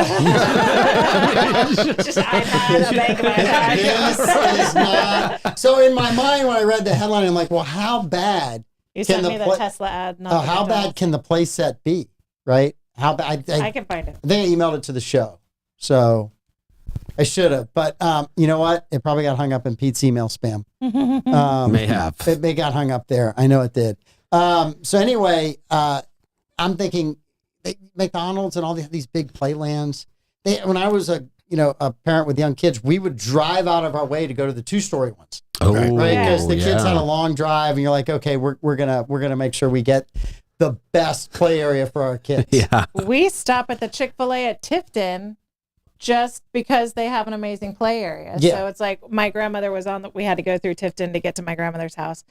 iPad, a bank of iPad. This is not. So in my mind, when I read the headline, I'm like, well, how bad? You Can sent the me the pla- Tesla ad. Not the How bad McDonald's. can the play set be? Right? How bad? I can find it. I think I emailed it to the show. So I should have. But you know what? It probably got hung up in Pete's email spam. May have. It got hung up there. I know it did. So anyway, I'm thinking McDonald's and all these big playlands. When I was a parent with young kids, we would drive out of our way to go to the 2-story ones, Oh, right? Because the kids had yeah. a long drive, and you're like, okay, we're gonna make sure we get the best play area for our kids. Yeah. We stop at the Chick-fil-A at Tifton just because they have an amazing play area. Yeah. So it's like my grandmother was we had to go through Tifton to get to my grandmother's house.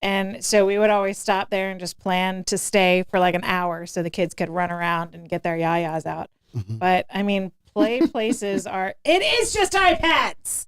And so we would always stop there and just plan to stay for like an hour so the kids could run around and get their yayas out. Mm-hmm. But I mean, play places it is just iPads.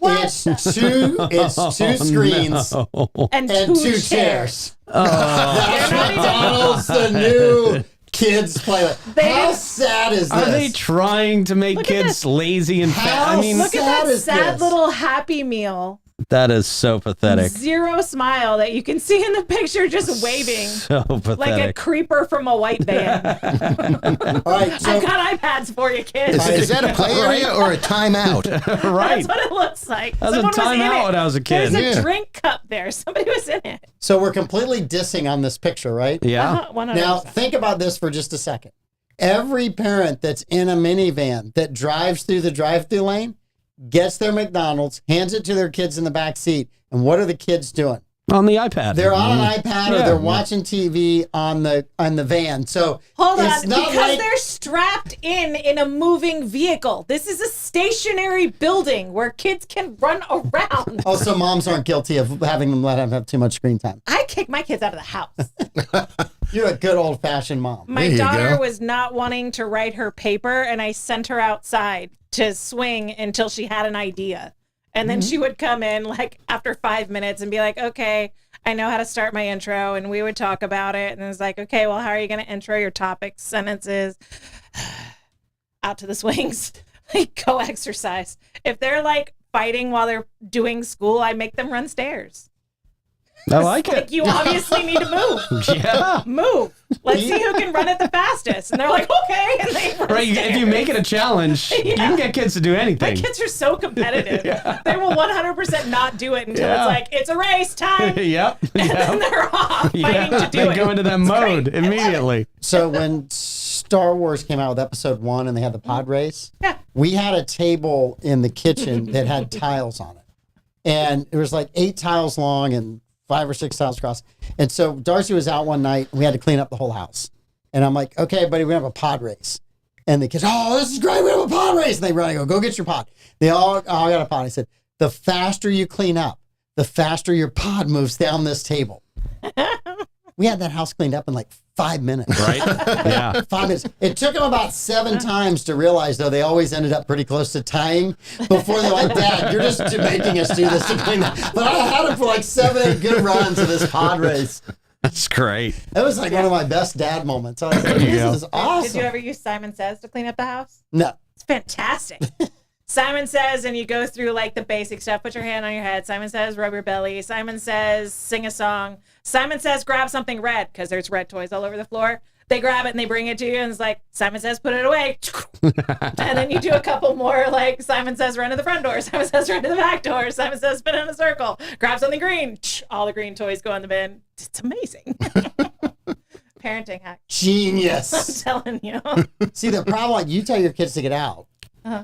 What? It's two screens and and two chairs. That's McDonald's, the new kids play. How sad is this? Are they trying to make Look at kids this. lazy and fat? How I mean, Look at sad that is sad this? little Happy Meal. that is so pathetic. Zero smile that you can see in the picture, just waving So like a pathetic. creeper from a white van. All right, so I've got iPads for you, kids. is that a play area or a timeout? Right. That's what it looks like. That was a Someone in timeout it. when I was a kid. There's a Yeah. drink cup there. Somebody was in it. so we're completely dissing on this picture, right? Yeah. 100%. Now think about this for just a second. Every parent that's in a minivan that drives through the drive-through lane gets their McDonald's, hands it to their kids in the back seat, and what are the kids doing? On the iPad. They're on an iPad or Yeah. they're watching TV on the van. So Hold it's on, not because like they're strapped in a moving vehicle. This is a stationary building where kids can run around. also moms aren't guilty of having them let them have too much screen time. I kick my kids out of the house. You're a good old-fashioned mom. My There you daughter go. was not wanting to write her paper, and I sent her outside to swing until she had an idea. And then she would come in like after 5 minutes and be like, okay, I know how to start my intro. And we would talk about it. And it was like, okay, well, how are you going to intro your topics, sentences? Out to the swings. Like, go exercise. If they're like fighting while they're doing school, I make them run stairs. I like Like, it. you obviously need to move. Yeah. Move. Let's see who can run it the fastest. And they're like, okay. And they run Right. If you stairs. make it a challenge, you can get kids to do My anything. kids are so competitive. They will 100% not do it until Yeah. it's like, it's a race time. Yep. And then they're off fighting to do They it. go into that It's great. mode I love it. immediately. So when Star Wars came out with episode 1 and they had the pod race, Yeah. we had a table in the kitchen that had tiles on it. And it was like 8 tiles long and 5 or 6 tiles across. And so Darcy was out one night and we had to clean up the whole house. And I'm like, okay, buddy, we have a pod race. And the kids, oh, this is great. We have a pod race. And they run. I go get your pod. They all got a pod. I said, the faster you clean up, the faster your pod moves down this table. We had that house cleaned up in like 5 minutes. Right? Yeah. 5 minutes. It took them about 7 times to realize, though, they always ended up pretty close to tying before they're like, Dad, you're just making us do this to clean up. But I had them for like 7, 8 good runs of this pod race. That's great. It was like one of my best dad moments. I was like, this is awesome. Did you ever use Simon Says to clean up the house? No. It's fantastic. Simon Says, and you go through like the basic stuff. Put your hand on your head. Simon Says, rub your belly. Simon Says, sing a song. Simon Says, grab something red, because there's red toys all over the floor. They grab it and they bring it to you, and it's like, Simon Says, put it away. And then you do a couple more, like, Simon Says, run to the front door. Simon Says, run to the back door. Simon Says, spin in a circle. Grab something green. All the green toys go in the bin. It's amazing. Parenting hack. Genius. I'm telling you. See, the problem, like, you tell your kids to get out.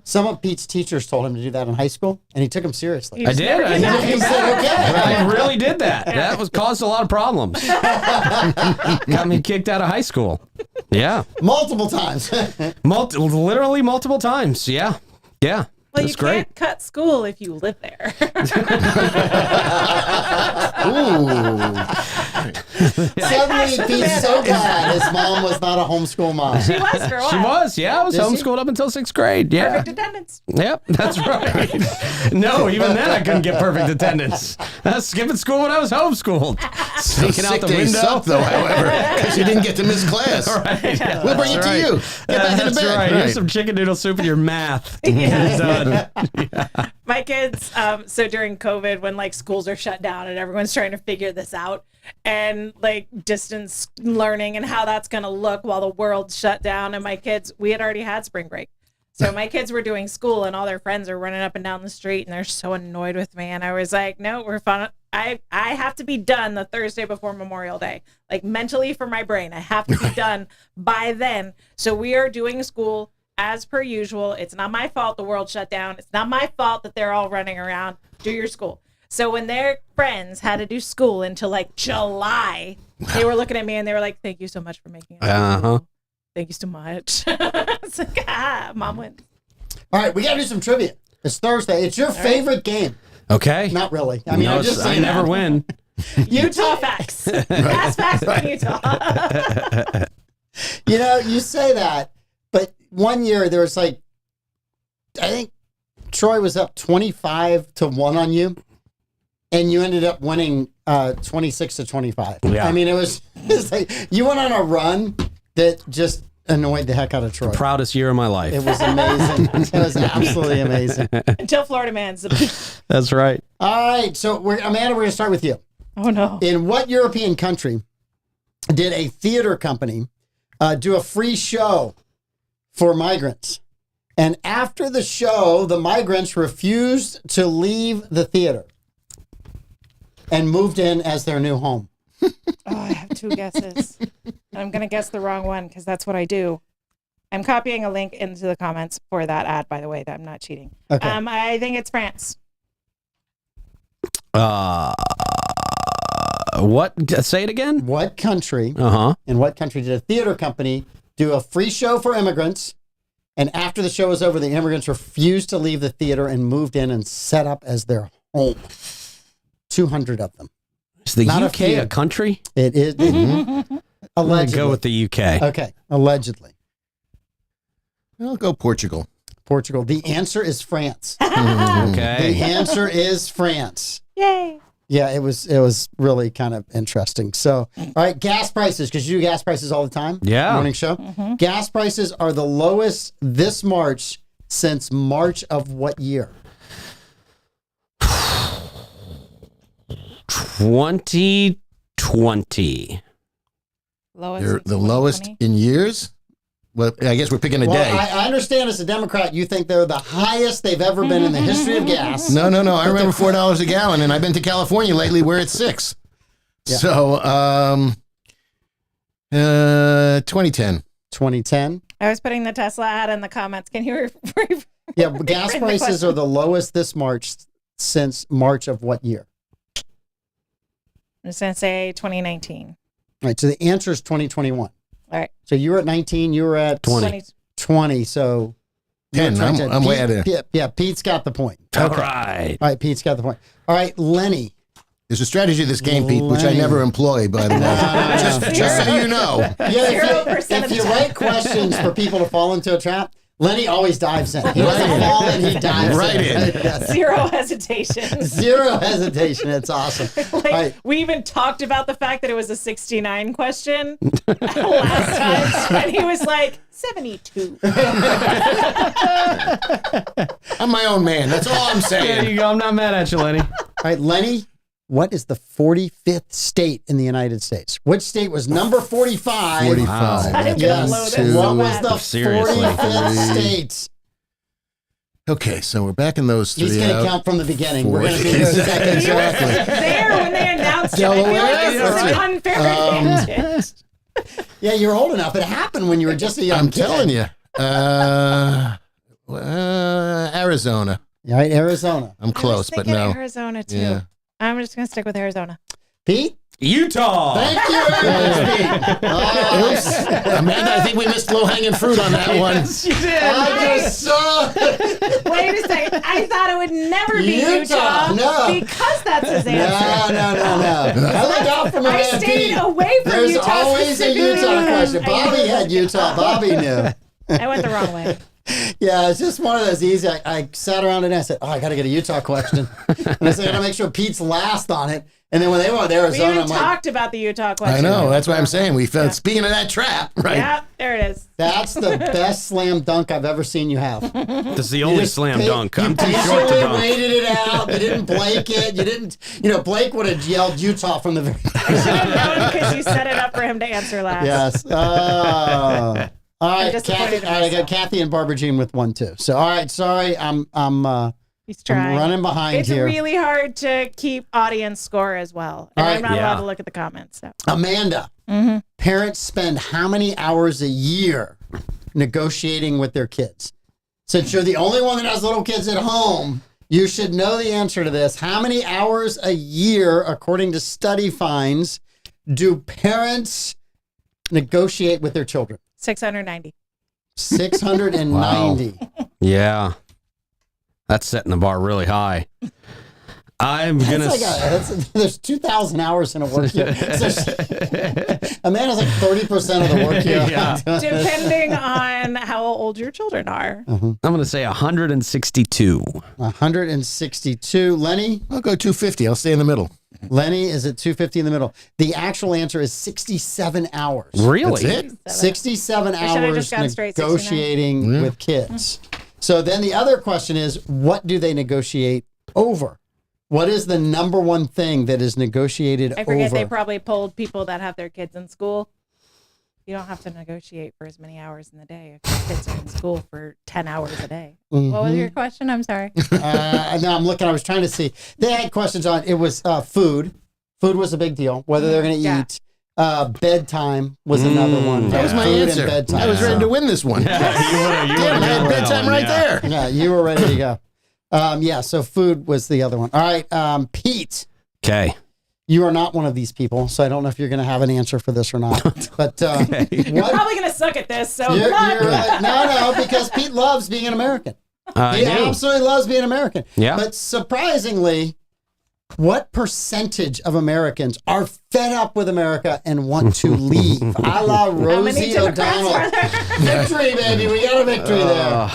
Some of Pete's teachers told him to do that in high school, and he took them seriously. I did. He said, okay. I really did that. That was caused a lot of problems. Got me kicked out of high school. Yeah. Multiple times. Literally multiple times. Yeah. Yeah. Well, That's you great. can't cut school if you live there. Suddenly, Pete's so glad his mom was not a homeschool mom. She was for a while. She was. Yeah. I was Is she? homeschooled up until 6th grade. Yeah. Perfect attendance. Yep, that's right. No, even then I couldn't get perfect attendance. I was skipping school when I was homeschooled. Sneaking out Sick the days window. suck, though, however, because you didn't get to miss class. Right. We'll bring it to you. Get back in the That's bed. right. Here's some chicken noodle soup and your math. You're done. My kids, so during COVID, when like schools are shut down and everyone's trying to figure this out, and like distance learning and how that's going to look while the world's shut down, and my kids, we had already had spring break. So my kids were doing school, and all their friends are running up and down the street, and they're so annoyed with me. And I was like, no, we're fun. I have to be done the Thursday before Memorial Day, like mentally for my brain. I have to be done by then. So we are doing school as per usual. It's not my fault the world shut down. It's not my fault that they're all running around. Do your school. So when their friends had to do school until like July, they were looking at me and they were like, thank you so much for making it. Uh-huh. Thank you so much. It's like, mom wins. All right, we got to do some trivia. It's Thursday. It's your favorite game. Okay. Not really. I mean, No, I'm just I saying never that. win. Utah facts. Fast facts from Utah. You know, you say that, but one year there was like, I think Troy was up 25-1 on you, and you ended up winning 26-25. Yeah. I mean, it's like you went on a run that just annoyed the heck out of Troy. Proudest year of my life. It was amazing. It was absolutely amazing. Until Florida man's the That's right. All right, so Amanda, we're going to start with you. Oh no. In what European country did a theater company do a free show for migrants? And after the show, the migrants refused to leave the theater and moved in as their new home. Oh, I have 2 guesses. I'm going to guess the wrong one because that's what I do. I'm copying a link into the comments for that ad, by the way. That I'm not cheating. Okay. I think it's France. What? Say it again? What country, Uh-huh. in what country did a theater company do a free show for immigrants? And after the show was over, the immigrants refused to leave the theater and moved in and set up as their home. 200 of them. Is the Not a UK few. a country? It is. I'm gonna Allegedly. go with the UK. Okay. Allegedly. I'll go Portugal. Portugal. The answer is France. Okay. The answer is France. Yay. Yeah, it was really kind of interesting. So, all right, gas prices, because you do gas prices all the time. Yeah. Morning show. Gas prices are the lowest this March since March of what year? 2020. Lowest. They're since the lowest 2020? in years. Well, I guess we're picking a Well, day. I understand as a Democrat, you think they're the highest they've ever been in the history of gas. No. I remember $4 a gallon, and I've been to California lately where it's $6. Yeah. So, 2010. 2010. I was putting the Tesla ad in the comments. Can you Yeah, but gas the prices question. are the lowest this March since March of what year? I'm just going to say 2019. All right, so the answer is 2021. All right. So you were at 19, you were at 20, so 10. you're 20. I'm way out of there. Yeah, Pete's got the point. All right. All right, Pete's got the point. All right, Lenny, There's a strategy to this game, Pete, which I Lenny. never employ, by the way. Just so you know. Yeah, 0% if you write questions for people to fall into a trap, Lenny always dives in. He doesn't fall in, he dives Right in. Yes. Zero hesitation. Zero hesitation. It's awesome. Like, Right. we even talked about the fact that it was a 69 question last time, and he was like, 72. I'm my own man. That's all I'm There saying. you go. I'm not mad at you, Lenny. All right, Lenny, what is the 45th state in the United States? Which state was number 45? 45. I didn't Yes. blow this What so was bad. the Seriously. 45th state? Okay, so we're back in those three. He's going to out. count from the beginning. We're 40. going to be here in seconds. Exactly. There when they announced it. I feel Delaware? like this is an unfair advantage. Yeah, you're old enough. It happened when you were just a young I'm kid. telling you. Arizona. All right, Arizona. I'm close, but no. Arizona too. Yeah. I'm just gonna stick with Arizona. Pete? Utah. Thank you very much, Pete. Oh, Amanda, I think we missed low-hanging fruit on that one. Yes, you did. I just saw Wait a second. I thought it would never be Utah, Utah no. because that's his answer. No. I look out for my I man stayed Pete. away from There's Utah. always a specifically. Utah question. Bobby had Utah. Bobby knew. I went the wrong way. Yeah, it's just one of those easy. I sat around and I said, I got to get a Utah question. And I said, I got to make sure Pete's last on it. And then when they went to We Arizona, even I'm like, talked about the Utah question. I know. That's why I'm saying we felt. Speaking of that trap, right? Yeah, there it is. that's the best slam dunk I've ever seen you have. This is the only just slam pa- dunk. You I'm too short to patiently dunk. waited it out. You didn't Blake it. You didn't, Blake would have yelled Utah from the very Because you set it up for him to answer last. Yes. All right, disappointed Kathy. in All right, I got myself. Kathy and Barbara Jean with one too. So, all right, sorry, I'm He's trying. running behind It's here. really hard to keep audience score as well. And All I'm right. not Yeah. allowed to look at the comments. So. Amanda, parents spend how many hours a year negotiating with their kids? Since you're the only one that has little kids at home, you should know the answer to this. How many hours a year, according to study finds, do parents negotiate with their children? 690. 690. Yeah. That's setting the bar really high. I'm going to. There's 2,000 hours in a work year. So Amanda's like 30% of the work year. Yeah. Depending on how old your children are. I'm going to say 162. 162. Lenny? I'll go 250. I'll stay in the middle. Lenny is at 250 in the middle. The actual answer is 67 hours. Really? That's it. 67 should've hours just gone straight 69. negotiating with kids. So then the other question is, what do they negotiate over? What is the number one thing that is negotiated I forget over? they probably polled people that have their kids in school. You don't have to negotiate for as many hours in the day if your kids are in school for 10 hours a day. What was your question? I'm sorry. No, I'm looking. I was trying to see. They had questions on. It was food. Food was a big deal. Whether they're going to Yeah. eat. Bedtime was another one. That was my Food answer. and bedtime. I was ready to win this one. You Damn, I had bedtime right there. Yeah, you were ready to go. Yeah, so food was the other one. All right, Pete, Okay. you are not one of these people, so I don't know if you're going to have an answer for this or not. But You're what? probably going to suck at this, so You're, come on. you're right. No, because Pete loves being an American. I He do. absolutely loves being American. Yeah. But surprisingly, what percentage of Americans are fed up with America and want to leave? A la How many Rosie Democrats O'Donnell. are there? Victory, baby. We got a victory there.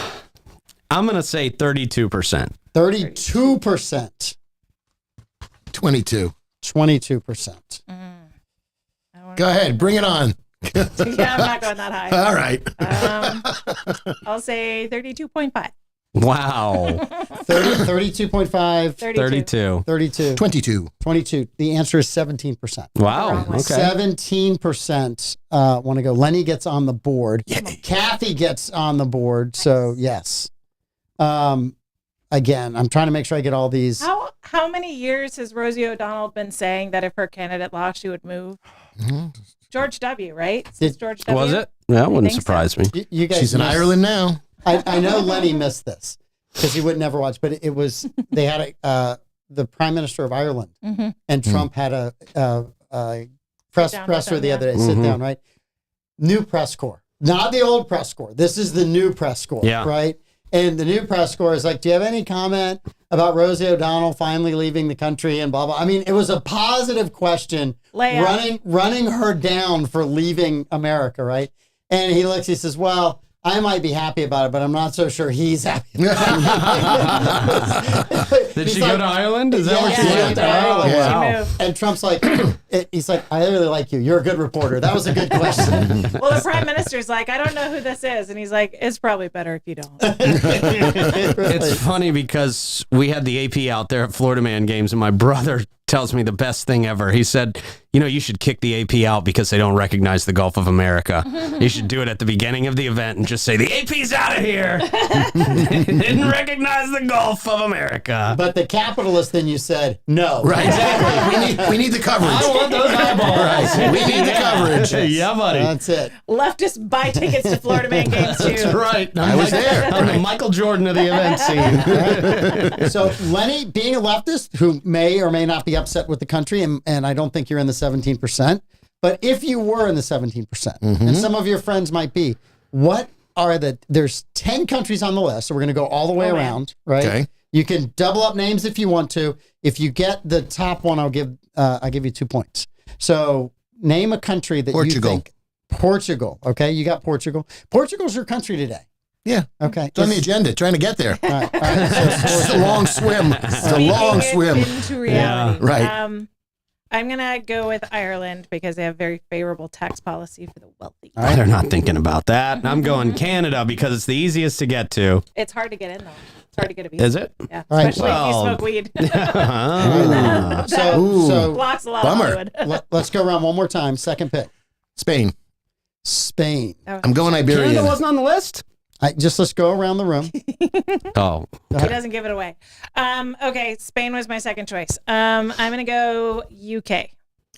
I'm going to say 32%. 32%. 22. 22%. Go ahead. Bring it on. Yeah, I'm not going that high. All right. I'll say 32.5. Wow. 32.5. 32. 32. 22. 22. The answer is 17%. Wow. Wrong way. Okay. 17% want to go. Lenny gets on the board. Kathy gets on the board. So, yes. Again, I'm trying to make sure I get all these. How many years has Rosie O'Donnell been saying that if her candidate lost, she would move? George W., right? Since George W. Was it? That wouldn't think so. surprise me. You guys She's in missed- Ireland now. I know Lenny missed this because he would never watch, but it was, they had the Prime Minister of Ireland and Trump had a press down with presser him, the yeah. other day, sit down, right? New press corps, not the old press corps. This is the new press corps, Yeah. right? And the new press corps is like, do you have any comment about Rosie O'Donnell finally leaving the country and blah, blah. I mean, it was a positive question running her down for leaving America, right? And he looks, he says, well, I might be happy about it, but I'm not so sure he's happy about it. Did she go to Ireland? Is that what she went did? to Ireland. Wow. And Trump's like, he's like, I really like you. You're a good reporter. That was a good question. Well, the prime minister's like, I don't know who this is. And he's like, it's probably better if you don't. It's funny because we had the AP out there at Florida Man games, and my brother tells me the best thing ever. He said, you know, you should kick the AP out because they don't recognize the Gulf of America. You should do it at the beginning of the event and just say, the AP's out of here. Didn't recognize the Gulf of America. But the capitalist then you said, no. Right, exactly. we need the coverage. I want those eyeballs. Right. We need the coverage. Yeah, buddy. That's it. Leftists buy tickets to Florida Man games, too. That's right. I was there. I'm the Michael Jordan of the event scene. So Lenny, being a leftist who may or may not be upset with the country, and I don't think you're in the 17%, but if you were in the 17%, and some of your friends might be, what are there's 10 countries on the list, so we're going to go all the way around, right? Okay. You can double up names if you want to. If you get the top one, I'll give you 2 points. So name a country that you think. Portugal. Okay, you got Portugal. Portugal's your country today. Yeah. Okay. It's on the agenda, trying to get there. All right. It's a long swim. It's a long swim. Into reality. Right. I'm going to go with Ireland because they have very favorable tax policy for the wealthy. All right. They're not thinking about that. I'm going Canada because it's the easiest to get to. It's hard to get in, though. It's hard to get a visa. Is it? Yeah. All right. Especially if you smoke weed. So Blocks a lot Bummer. of Hollywood. let's go around one more time. Second pick. Spain. I'm going Canada Iberian. wasn't on the list? let's go around the room. Oh. He doesn't give it away. Okay, Spain was my second choice. I'm going to go UK.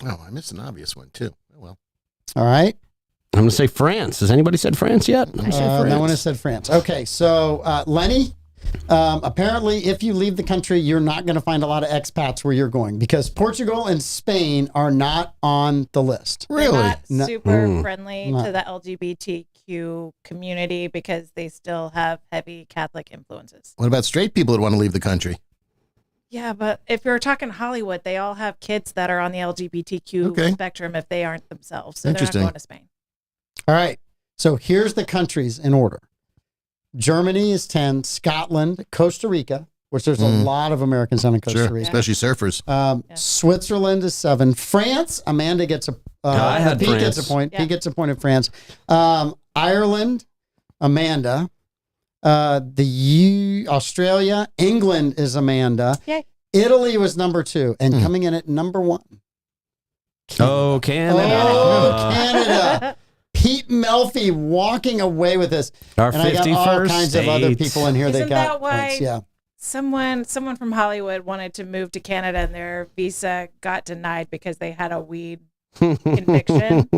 Oh, I missed an obvious one, too. Oh, well. All right. I'm going to say France. Has anybody said France yet? I'm gonna say France. No one has said France. Okay, so Lenny, apparently if you leave the country, you're not going to find a lot of expats where you're going because Portugal and Spain are not on the list. Really? They're not super Mm. friendly to the LGBTQ community because they still have heavy Catholic influences. What about straight people that want to leave the country? Yeah, but if you're talking Hollywood, they all have kids that are on the LGBTQ spectrum if they aren't themselves. So they're not Interesting. going to Spain. All right. So here's the countries in order. Germany is 10, Scotland, Costa Rica, which there's a lot of Americans on in Costa Sure, Rica. especially surfers. Switzerland is 7. France, Amanda gets a I had Pete France. gets a point. Yeah. Pete gets a point in France. Ireland, Amanda. Australia, England is Amanda. Yay. Italy was number 2, and coming in at number 1. Oh, Canada. Oh, Canada. Pete Melfi walking away with this. Our And I got all 51st kinds of other states. people in here that Isn't got that why points. Yeah. someone from Hollywood wanted to move to Canada and their visa got denied because they had a weed conviction?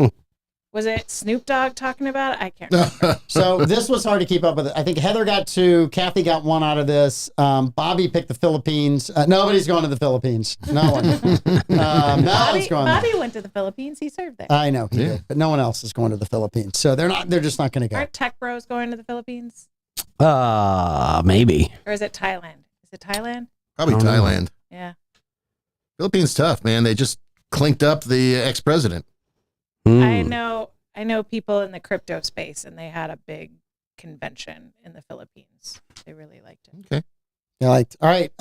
Was it Snoop Dogg talking about it? I can't remember. So this was hard to keep up with. I think Heather got 2. Kathy got 1 out of this. Bobby picked the Philippines. Nobody's going to the Philippines. No one. No one's going there. Bobby went to the Philippines. He served there. I know he did, but no one else is going to the Philippines. So they're just not going to go. Aren't tech bros going to the Philippines? Maybe. Or is it Thailand? Is it Thailand? Probably I don't know. Thailand. Yeah. Philippines tough, man. They just clinked up the ex-president. I know people in the crypto space, and they had a big convention in the Philippines. They really liked it. Okay. You liked. All right.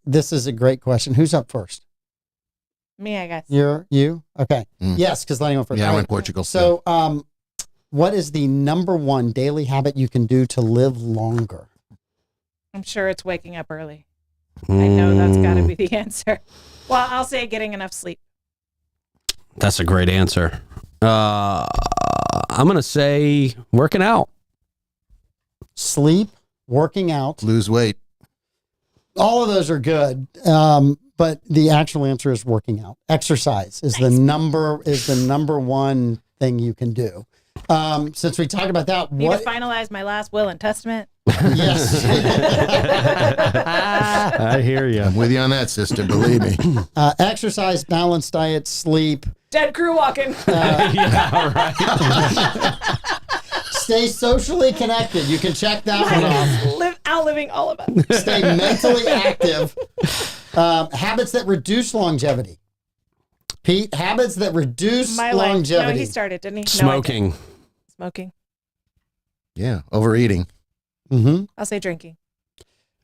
This is a great question. Who's up first? Me, I guess. You? Okay. Mm. Yes, because Lenny went first. Yeah, I All went right. Portugal. So, what is the number 1 daily habit you can do to live longer? I'm sure it's waking up early. I know that's got to be the answer. Well, I'll say getting enough sleep. That's a great answer. I'm going to say working out. Sleep, working out. Lose weight. All of those are good. But the actual answer is working out. Exercise is the number 1 thing you can do. Since we talked about that, Need to finalize my last will and testament. Yes. I hear you. I'm with you on that, sister. Believe me. Exercise, balanced diet, sleep. Dead crew walking. Yeah, right. Stay socially connected. You can check that one off. outliving all of us. Stay mentally active. Habits that reduce longevity. Pete, habits that reduce My life. longevity. No, he started, didn't he? No, I Smoking. didn't. Smoking. Yeah, overeating. Mm-hmm. I'll say drinking.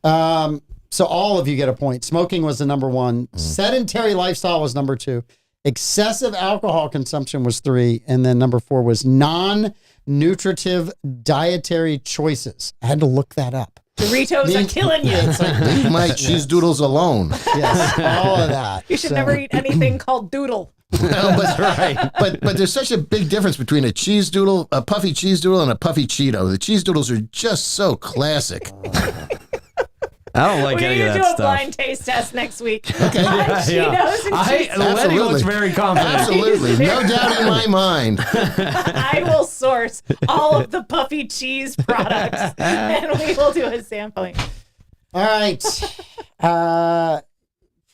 So all of you get a point. Smoking was the number one. Sedentary lifestyle was number 2. Excessive alcohol consumption was 3. And then number 4 was non-nutritive dietary choices. I had to look that up. Doritos are killing you. It's like, Leave my cheese doodles alone. yes, all of that. You should So- never eat anything called doodle. No, but there's such a big difference between a cheese doodle, a puffy cheese doodle, and a puffy Cheeto. The cheese doodles are just so classic. I don't like We any need of to that do a stuff. blind taste test next week. Okay. On Cheetos and cheese. Lenny Absolutely. looks very confident. Absolutely. No doubt in my mind. I will source all of the puffy cheese products and we will do a sampling. All right.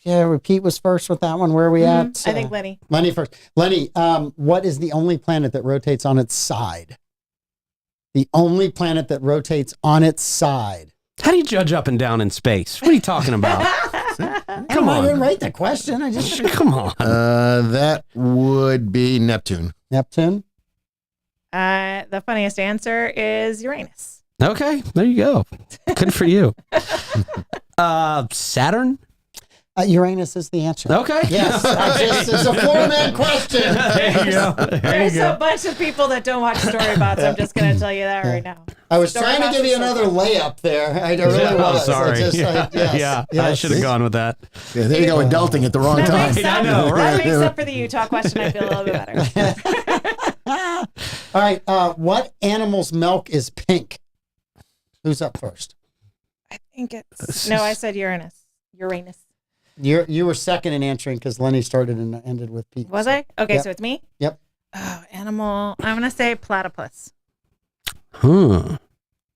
Yeah, Pete was first with that one. Where are we at? I think Lenny. Lenny first. Lenny, what is the only planet that rotates on its side? The only planet that rotates on its side. How do you judge up and down in space? What are you talking about? Come I didn't on. write the question. I just Come on. That would be Neptune. Neptune. The funniest answer is Uranus. Okay, there you go. Good for you. Saturn? Uranus is the answer. Okay. Yes, it's a 4-man question. There you go. There's a bunch of people that don't watch Storybots. I'm just going to tell you that right now. I was Story trying to box give you is so another fun. layup there. I really was. sorry. I Yeah, I should have gone with that. Yeah, there you go, adulting at the wrong That time. makes up, I know, right? that makes up for the Utah question. I feel a little bit better. All right. What animal's milk is pink? Who's up first? I think it's... No, I said Uranus. Uranus. You were second in answering because Lenny started and ended with Pete. Was I? Okay, Yep. so it's me? Yep. Oh, animal. I'm going to say platypus. Huh.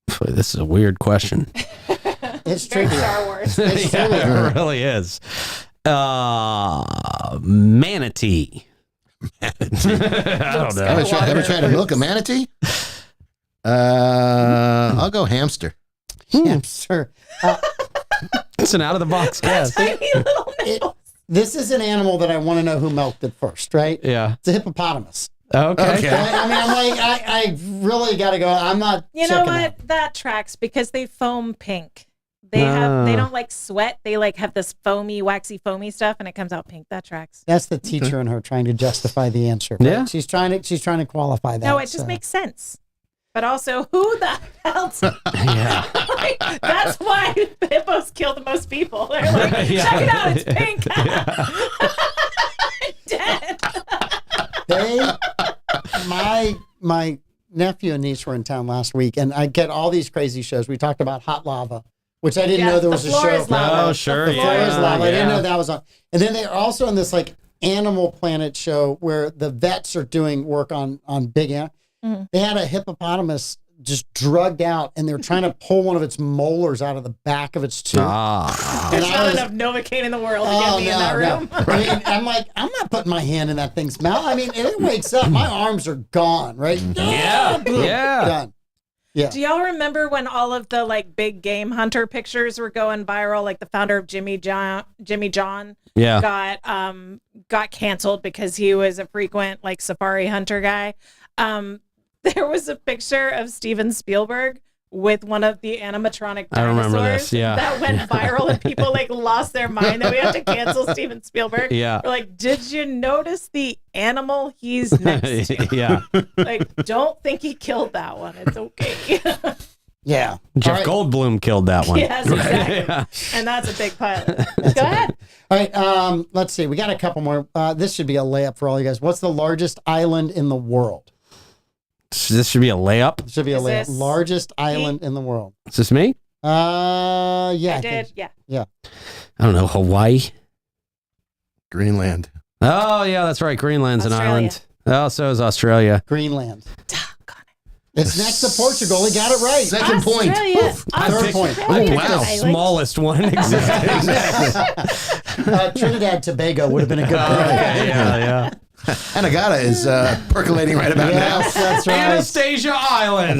Boy, this is a weird question. It's Very trivia. Star Wars. It's Yeah, trivia. it really is. Manatee. I don't know. Ever tried to milk a manatee? I'll go hamster. Hamster. It's an out of the box guess. Tiny little nipples. This is an animal that I want to know who milked it first, right? Yeah. It's a hippopotamus. Okay. Okay. I mean, I'm like, I really got to go. I'm not. You know checking what? out. That tracks because they foam pink. They don't like sweat. They like have this foamy, waxy, foamy stuff, and it comes out pink. That tracks. That's the teacher in her trying to justify the answer. Right? Yeah. She's trying to qualify that. No, it just so. makes sense. But also, who the hell? Yeah. Like, that's why hippos kill the most people. They're like, check it out, it's pink. Dead. My nephew and niece were in town last week, and I get all these crazy shows. We talked about hot lava, which I didn't Yeah, know there the was a floor show. is lava. Oh, sure. The floor is Yeah. lava. I didn't Yeah. know that was on. And then they're also in this like Animal Planet show where the vets are doing work on big animals. Mhm. They had a hippopotamus just drugged out, and they're trying to pull one of its molars out of the back of its tooth. Ah. And There's I not was- enough Novocaine in the world to Oh, get me in that room. I mean, I'm like, I'm not putting my hand in that thing's mouth. I mean, and it wakes up, my arms are gone, right? Yeah. Boom, Yeah. done. Yeah. Do y'all remember when all of the like big game hunter pictures were going viral? Like the founder of Jimmy John Yeah. got canceled because he was a frequent like safari hunter guy. There was a picture of Steven Spielberg with one of the animatronic dinosaurs I remember this, yeah. that went viral and people like lost their mind that we have to cancel Steven Spielberg. Yeah. We're like, did you notice the animal he's next to? Yeah. Like, don't think he killed that one. It's okay. Yeah. Jeff All right. Goldblum killed that one. Yes, exactly. Yeah. And that's a big pilot. Go ahead. All right. Let's see. We got a couple more. This should be a layup for all you guys. What's the largest island in the world? This should be a layup. It should be a Is layup. this Largest island in the world. Is this me? Yeah. I think- did. Yeah. I don't know. Hawaii. Greenland. Oh, yeah, that's right. Greenland's an Australia. island. Oh, so is Australia. Greenland. It's next to Portugal. He got it right. Second point. Australia. Oof. Third point. I wow. picked the smallest one in existence. Trinidad Tobago would have been a good pick. yeah. Anagata is percolating right about Yes, that's right. Anastasia Island.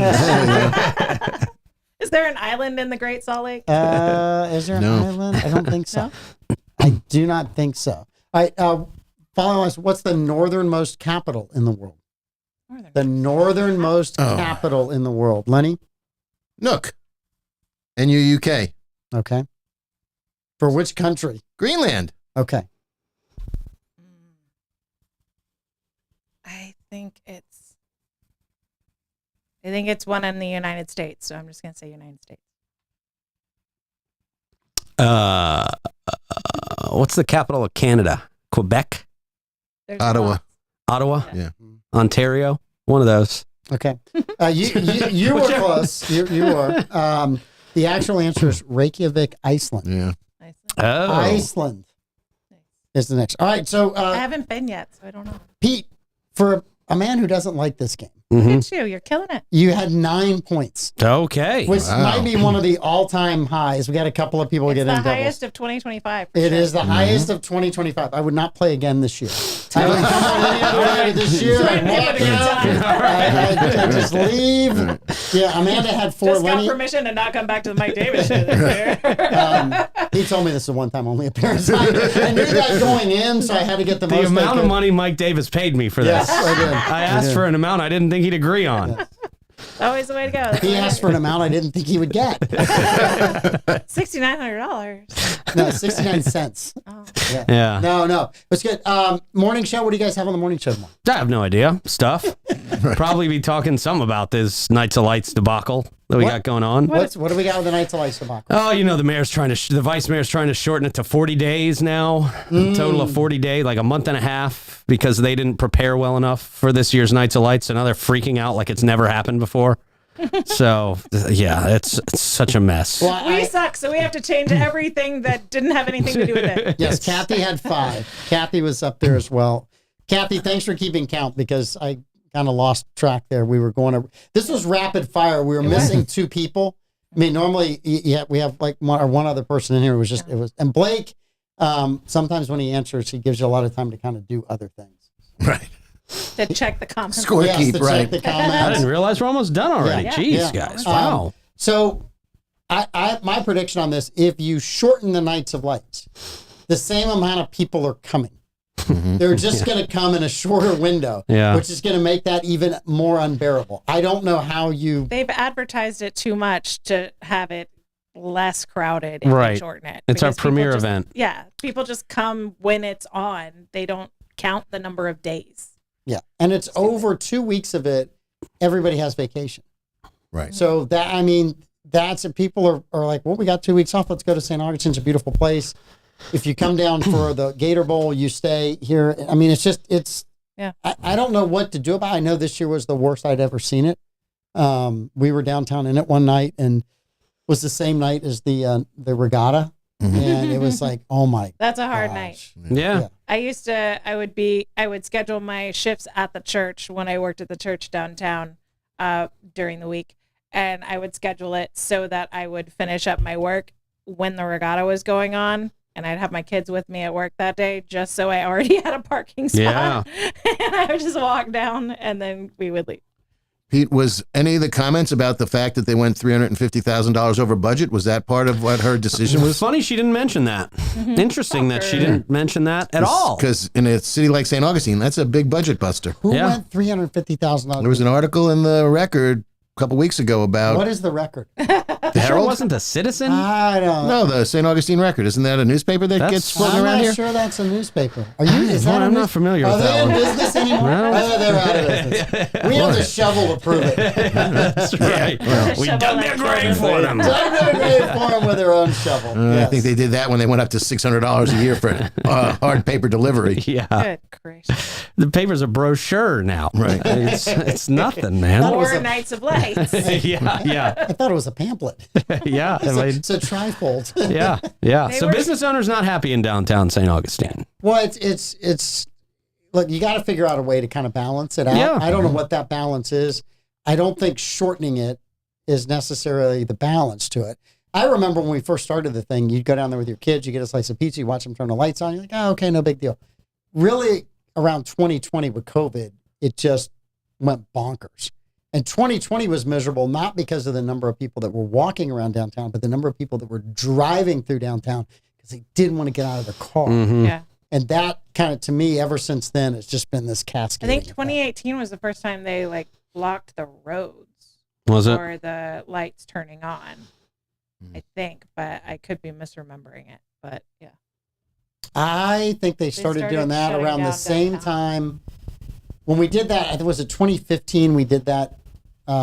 Is there an island in the Great Salt Lake? Is there an No. island? I don't think so. I do not think so. All right. Following us, what's the northernmost capital in the world? The northernmost capital in the world. Lenny? Nook. N-U-U-K. Okay. For which country? Greenland. Okay. I think it's one in the United States, so I'm just gonna say United States. What's the capital of Canada? Quebec? There's Ottawa. lots. Ottawa? Yeah. Ontario? One of those. Okay. You were close. You were. The actual answer is Reykjavik, Iceland. Yeah. Nice. Oh. Iceland is the next. All right. So, I haven't been yet, so I don't know. Pete, for a man who doesn't like this game, Mhm. Look at you. You're killing it. you had 9 points, Okay. which Wow. might be one of the all-time highs. We got a couple of people It's get the in doubles. highest of 2025. for It sure. is the highest of 2025. I would not play again this year. I would come on any other day this year. I'd walk out. I'd just leave. Yeah, Amanda had 4. Just got Lenny, permission to not come back to the Mike Davis show this year. he told me this is a one-time only appearance. I knew that going in, so I had to get the The most I amount of could. money Mike Davis paid me for Yes, this. I did. I asked for an amount I didn't think he'd agree on. Always the way to go. He asked for an amount I didn't think he would get. $6,900. No, 69 cents. Oh. Yeah. No. It's good. Morning show. What do you guys have on the morning show tomorrow? I have no idea. Stuff. Probably be talking some about this Nights of Lights debacle that we What? got going on. What do we got with the Nights of Lights debacle? Oh, you know, the vice mayor's trying to shorten it to 40 days now. A total of 40 days, like a month and a half, because they didn't prepare well enough for this year's Nights of Lights. So now they're freaking out like it's never happened before. So, yeah, it's such a mess. Well, We suck, so we have to change everything that didn't have anything to do with it. yes, Kathy had 5. Kathy was up there as well. Kathy, thanks for keeping count because I kind of lost track there. We were going to. This was rapid fire. We were missing 2 people. I mean, normally, we have like one other person in here. It was, and Blake. Sometimes when he answers, he gives you a lot of time to kind of do other things. Right. To check the comments. Score Yes, keep, to right. check the comments. I didn't realize we're almost done already. Yeah. Jeez, Yeah. guys. Wow. So, my prediction on this: if you shorten the Nights of Lights, the same amount of people are coming. They're just going to come in a shorter window, Yeah. which is going to make that even more unbearable. I don't know how you. They've advertised it too much to have it less crowded and Right. shorten it. It's our because people premier just- event. Yeah. People just come when it's on. They don't count the number of days. Yeah, and it's over 2 weeks of it. Everybody has vacation, Right. so that's it. People are like, well, we got 2 weeks off. Let's go to St. Augustine's, a beautiful place. If you come down for the Gator Bowl, you stay here. I mean, it's. Yeah. I don't know what to do about it. I know this year was the worst I'd ever seen it. We were downtown in it one night, and it was the same night as the regatta, and it was like, oh my. That's a hard night. Yeah. I would schedule my shifts at the church when I worked at the church downtown during the week. And I would schedule it so that I would finish up my work when the regatta was going on. And I'd have my kids with me at work that day just so I already had a parking spot. And I would just walk down and then we would leave. Pete, was any of the comments about the fact that they went $350,000 over budget? Was that part of what her decision was? Funny she didn't mention that. Interesting that she didn't mention that at all. Because in a city like St. Augustine, that's a big budget buster. Who Yeah. went $350,000? There was an article in the Record a couple weeks ago about What is the record? the Sure Herald. wasn't a citizen? I don't. No, the St. Augustine Record. Isn't that a newspaper that That's- gets floating I'm around not here? sure that's a newspaper. Are you? Is that I'm a not familiar Are with they that in one. business anymore? No. Oh, they're out of business. We have the shovel to prove it. That's right. We Shovel dug that their grave for them. Dug their grave for them with their own shovel. I Yes. think they did that when they went up to $600 a year for hard paper delivery. Yeah. Good gracious. The paper's a brochure now. Right. It's nothing, man. That was More a- Nights of Lights. yeah. I thought it was a pamphlet. Yeah. I mean, It's a trifold. yeah. Yeah. They So were- business owners not happy in downtown St. Augustine. Well, it's look, you got to figure out a way to kind of balance it out. Yeah. I don't know what that balance is. I don't think shortening it is necessarily the balance to it. I remember when we first started the thing, you'd go down there with your kids, you get a slice of pizza, you watch them turn the lights on, you're like, oh, okay, no big deal. Really, around 2020 with COVID, it just went bonkers. And 2020 was miserable, not because of the number of people that were walking around downtown, but the number of people that were driving through downtown because they didn't want to get out of their car. Yeah. And that kind of, to me, ever since then, it's just been this I cascade. think 2018 was the first time they like blocked the roads Was it? for the lights turning on. I think, but I could be misremembering it. But yeah. I think they started doing that shutting around the down same downtown. time. When we did that, I think it was 2015, we did that To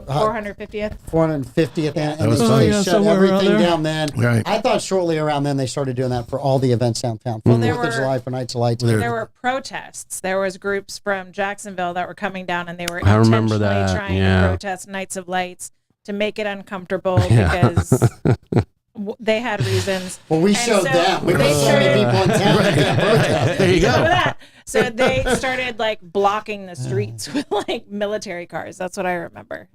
450th. 450th, and was they funny. Yeah, shut somewhere around everything there. down then. Right. I thought shortly around then they started doing that for all the events downtown. For Well, there 4th of were- July, for Nights of Lights. There were protests. There was groups from Jacksonville that were coming down, and they were I remember intentionally that, trying yeah. to protest Nights of Lights to make it uncomfortable because they had reasons. Well, we And showed so them. We they put so many started- people in town. They can't protest. There you Remember go. that? So they started like blocking the streets with like military cars. That's what I remember.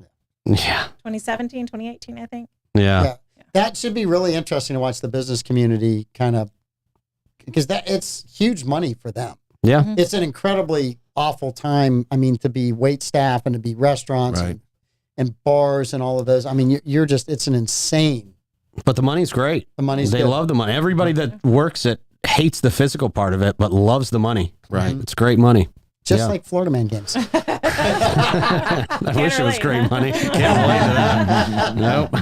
Yeah. 2017, 2018, I think. Yeah. Yeah. That should be really interesting to watch the business community kind of, because that it's huge money for them. Yeah. It's an incredibly awful time. I mean, to be wait staff and to be restaurants Right. and bars and all of those. I mean, you're just, it's an insane. But the money's great. The money's They good. love the money. Everybody that works it hates the physical part of it, but loves the money. Right. It's great money. Just Yeah. like Florida Man games. I wish it was relate, great huh? money. Can't relate to that. Nope.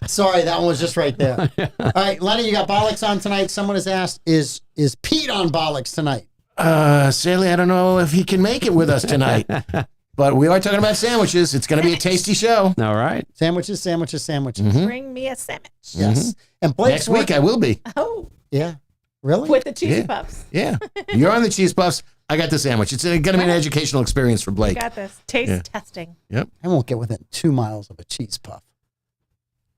Sorry, that one was just right there. All right, Lenny, you got Bollocks on tonight. Someone has asked, is Pete on Bollocks tonight? Sadly, I don't know if he can make it with us tonight. But we are talking about sandwiches. It's going to be a tasty show. All right. Sandwiches, sandwiches, sandwiches. Bring me a sandwich. Yes. And Blake's Next week, I will be. Oh, Yeah. Really? with the cheesy Yeah. puffs. Yeah. You're on the cheese puffs. I got the sandwich. It's going to be an educational experience for You Blake. got this. Taste Yeah. testing. I won't get within 2 miles of a cheese puff.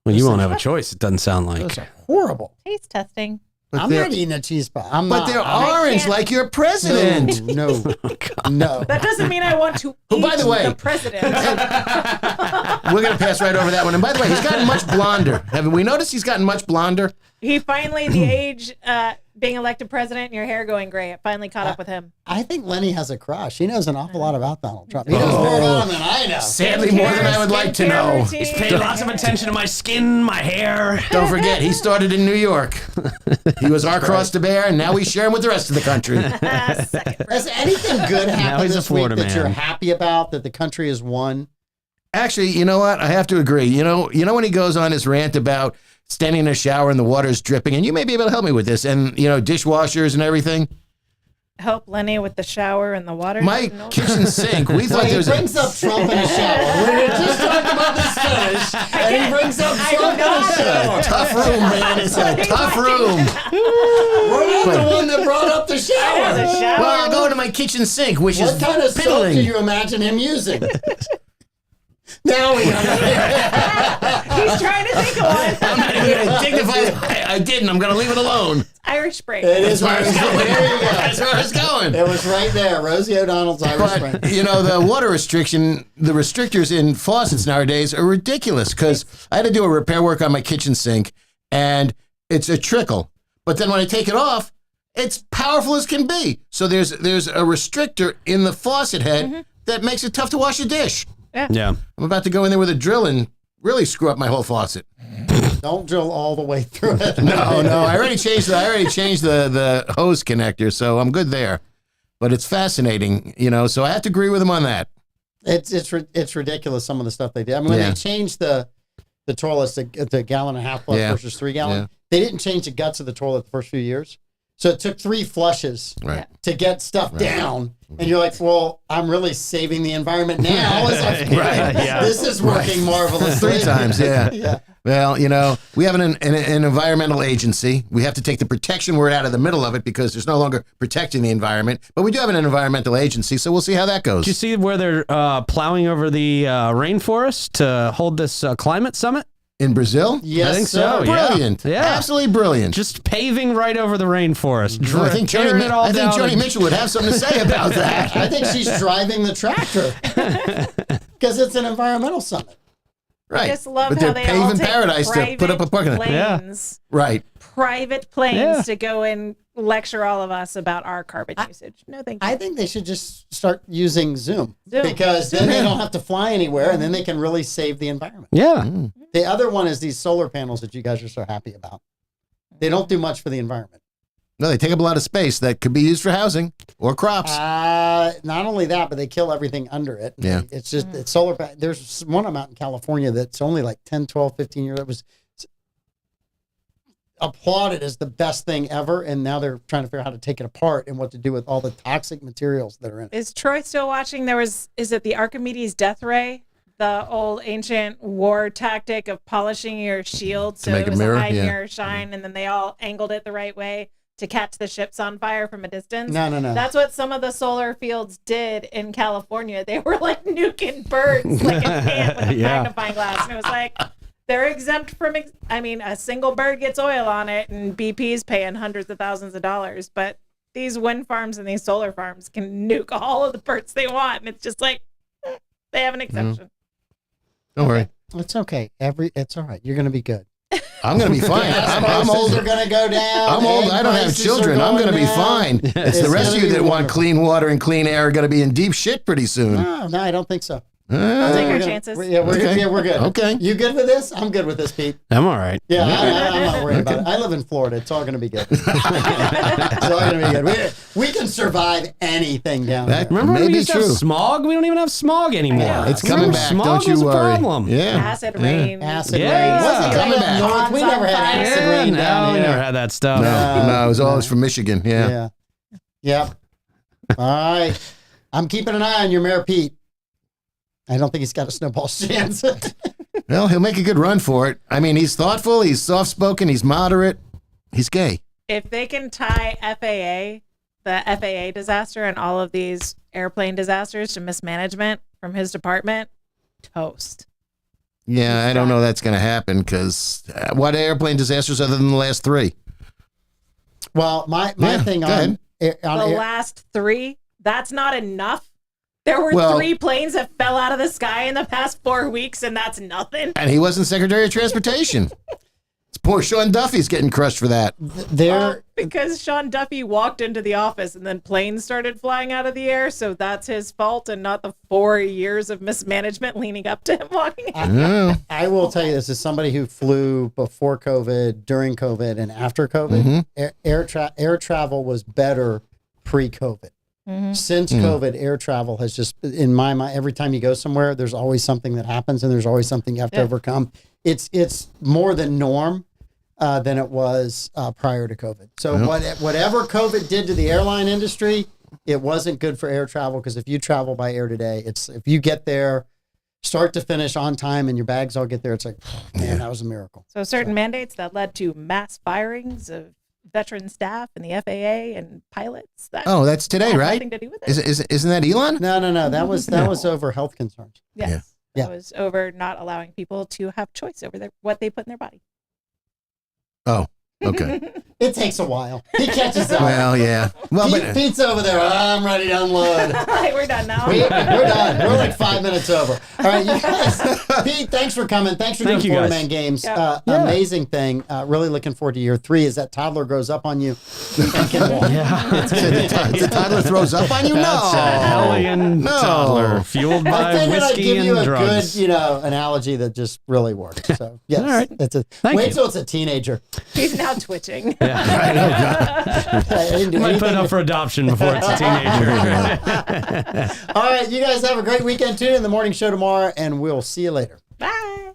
Well, you won't have a choice. It doesn't sound like. Those are horrible. Taste testing. But I'm they're, not eating a cheese puff. I'm but not. they're I'm- orange can't- like your president. No, no. That doesn't mean I want to Oh, eat by the way- the president. We're going to pass right over that one. And by the way, he's gotten much blonder. Have we noticed he's gotten much blonder? He finally, the age being elected president and your hair going gray, it finally caught up with him. I think Lenny has a crush. He knows an awful lot about Donald Trump. He knows more about him than I know. Sadly, more than I would like to Skincare know. routine. He's paying lots of attention to my skin, my hair. Don't forget, he started in New York. He was our cross to bear, and now we share him with the rest of the country. Second. Has anything good happened he's a this week Florida that you're man. happy about, that the country has won? Actually, you know what? I have to agree. You know when he goes on his rant about standing in a shower and the water's dripping, and you may be able to help me with this, and dishwashers and everything. Help Lenny with the shower and the water. My No. kitchen sink. We So thought he there was brings up Trump in a shower. We were just talking about this finish, and he brings up Trump in a shower. tough room, man. It's a tough room. We're not the one that brought up the The shower. shower. Well, I go to my kitchen sink, which What is kind of soap do piddling. you imagine him using? Now we He's trying to think of one. I'm not even going to dignify. I didn't. I'm going to leave it alone. Irish spring. It is where it's going. There you go. That's where it's going. It was right there. Rosie O'Donnell's Irish Spring. But, the water restriction, the restrictors in faucets nowadays are ridiculous because I had to do a repair work on my kitchen sink and it's a trickle. But then when I take it off, it's powerful as can be. So there's a restrictor in the faucet head that makes it tough to wash a dish. Yeah. I'm about to go in there with a drill and really screw up my whole faucet. Don't drill all the way through it. No, I already changed the hose connector, so I'm good there. But it's fascinating, so I have to agree with him on that. It's ridiculous, some of the stuff they did. I mean, when Yeah. they changed the toilets to gallon and a half plus Yeah. versus 3 gallon, Yeah. they didn't change the guts of the toilet the first few years. So it took 3 flushes Right. to get stuff down. And you're like, well, I'm really saving the environment now. It's like, Yeah. This is working marvelously. 3 times, yeah. Yeah. Well, we have an environmental agency. We have to take the protection word out of the middle of it because there's no longer protecting the environment. But we do have an environmental agency, so we'll see how that goes. Did you see where they're plowing over the rainforest to hold this climate summit? In Brazil? Yes, I think sir. so, yeah. Brilliant. Yeah. Absolutely brilliant. Just paving right over the rainforest. I think tearing it all down Joni and- Mitchell would have something to say about that. I think she's driving the tractor because it's an environmental summit. Right. I just love But how they're they all paving take paradise to put up a parking lot. planes, Right. private planes Yeah. to go and lecture all of us about our carbon usage. No, thank you. I think they should just start using Zoom, Zoom. because then they don't have to fly anywhere, and then they can really save the environment. Yeah. The other one is these solar panels that you guys are so happy about. They don't do much for the environment. No, they take up a lot of space that could be used for housing or crops. Not only that, but they kill everything under it. Yeah. It's just it's solar. There's one I'm out in California that's only like 10, 12, 15 years. It was applauded as the best thing ever. And now they're trying to figure out how to take it apart and what to do with all the toxic materials that are in it. Is Troy still watching? Is it the Archimedes death ray? The old ancient war tactic of polishing your shield so make it a was mirror? a high Yeah. mirror shine, and then they all angled it the right way to catch the ships on fire from a distance. No. That's what some of the solar fields did in California. They were like nuking birds like an ant with a Yeah. magnifying glass. And it was like, they're exempt from, a single bird gets oil on it and BP's paying hundreds of thousands of dollars. But these wind farms and these solar farms can nuke all of the birds they want. And it's just like, they have an exception. Don't worry. It's okay. It's all right. You're going to be good. I'm going to be fine. I'm Prices old. are going to go down. I'm old. Egg I don't have prices children. are I'm going to be down. fine. It's the It's rest of gonna you that be want wonderful. clean water and clean air are going to be in deep shit pretty soon. No, I don't think so. I'll take We're our gonna- chances. we're good. Okay. You good with this? I'm good with this, Pete. I'm all right. Yeah, I'm not worried about it. I live in Florida. It's all going to be good. It's all going to be good. We can survive anything down That there. Remember when may we be used to have true. smog? We don't even have smog anymore. Yeah. It's coming Remember back. Smog Don't you was a worry. problem. Yeah. Acid rain. Acid Yeah. rain. What's it coming back? North, we never had acid rain down we here. never had that stuff. No, it was always from Michigan. Yeah. Yeah. Yep. All right. I'm keeping an eye on your Mayor Pete. I don't think he's got a snowball's chance. Well, he'll make a good run for it. I mean, he's thoughtful, he's soft-spoken, he's moderate, he's gay. If they can tie the FAA disaster and all of these airplane disasters to mismanagement from his department, toast. Yeah, I don't know that's going to happen because what airplane disasters other than the last three? Well, my Yeah, thing go on ahead. The air, last three, that's not enough. There were Well- 3 planes that fell out of the sky in the past 4 weeks, and that's nothing. And he wasn't Secretary of Transportation. It's poor Sean Duffy's getting crushed for that. there. Because Sean Duffy walked into the office and then planes started flying out of the air, so that's his fault and not the 4 years of mismanagement leading up to him walking in. Oh, I will tell you this as somebody who flew before COVID, during COVID, and after COVID. Air travel was better pre-COVID. Since COVID, air travel has just, in my mind, every time you go somewhere, there's always something that happens, and there's always something you have to overcome. It's more than norm than it was prior to COVID. So whatever COVID did to the airline industry, it wasn't good for air travel, because if you travel by air today, if you get there start to finish on time and your bags all get there, it's like, oh, man, that was a miracle. So certain mandates that led to mass firings of veteran staff and the FAA and pilots. That that's today, had right? Nothing to do with it. Isn't that Elon? No. That was over health concerns. Yes. Yeah. That was over not allowing people to have choice over what they put in their body. Oh, okay. It takes a while. He catches up. Well, yeah. Well, Pete's over there. I'm ready to unload. Like, we're done now. We're done. We're like 5 minutes over. All right, you guys. Pete, thanks for coming. Thanks for Thank doing you, Florida guys. Man Games. Yeah. Amazing thing. Really looking forward to year 3. As that toddler grows up on you, and can walk. the toddler throws up on you? That's a No. hellion No. toddler fueled I by figured I'd whiskey give you and a drugs. good, analogy that just really works. So yes, All right. that's it. Thank Wait you. till it's a teenager. He's now twitching. I didn't do Might put anything up for adoption before it's a teenager. All right, you guys have a great weekend. Tune in the morning show tomorrow, and we'll see you later. Bye.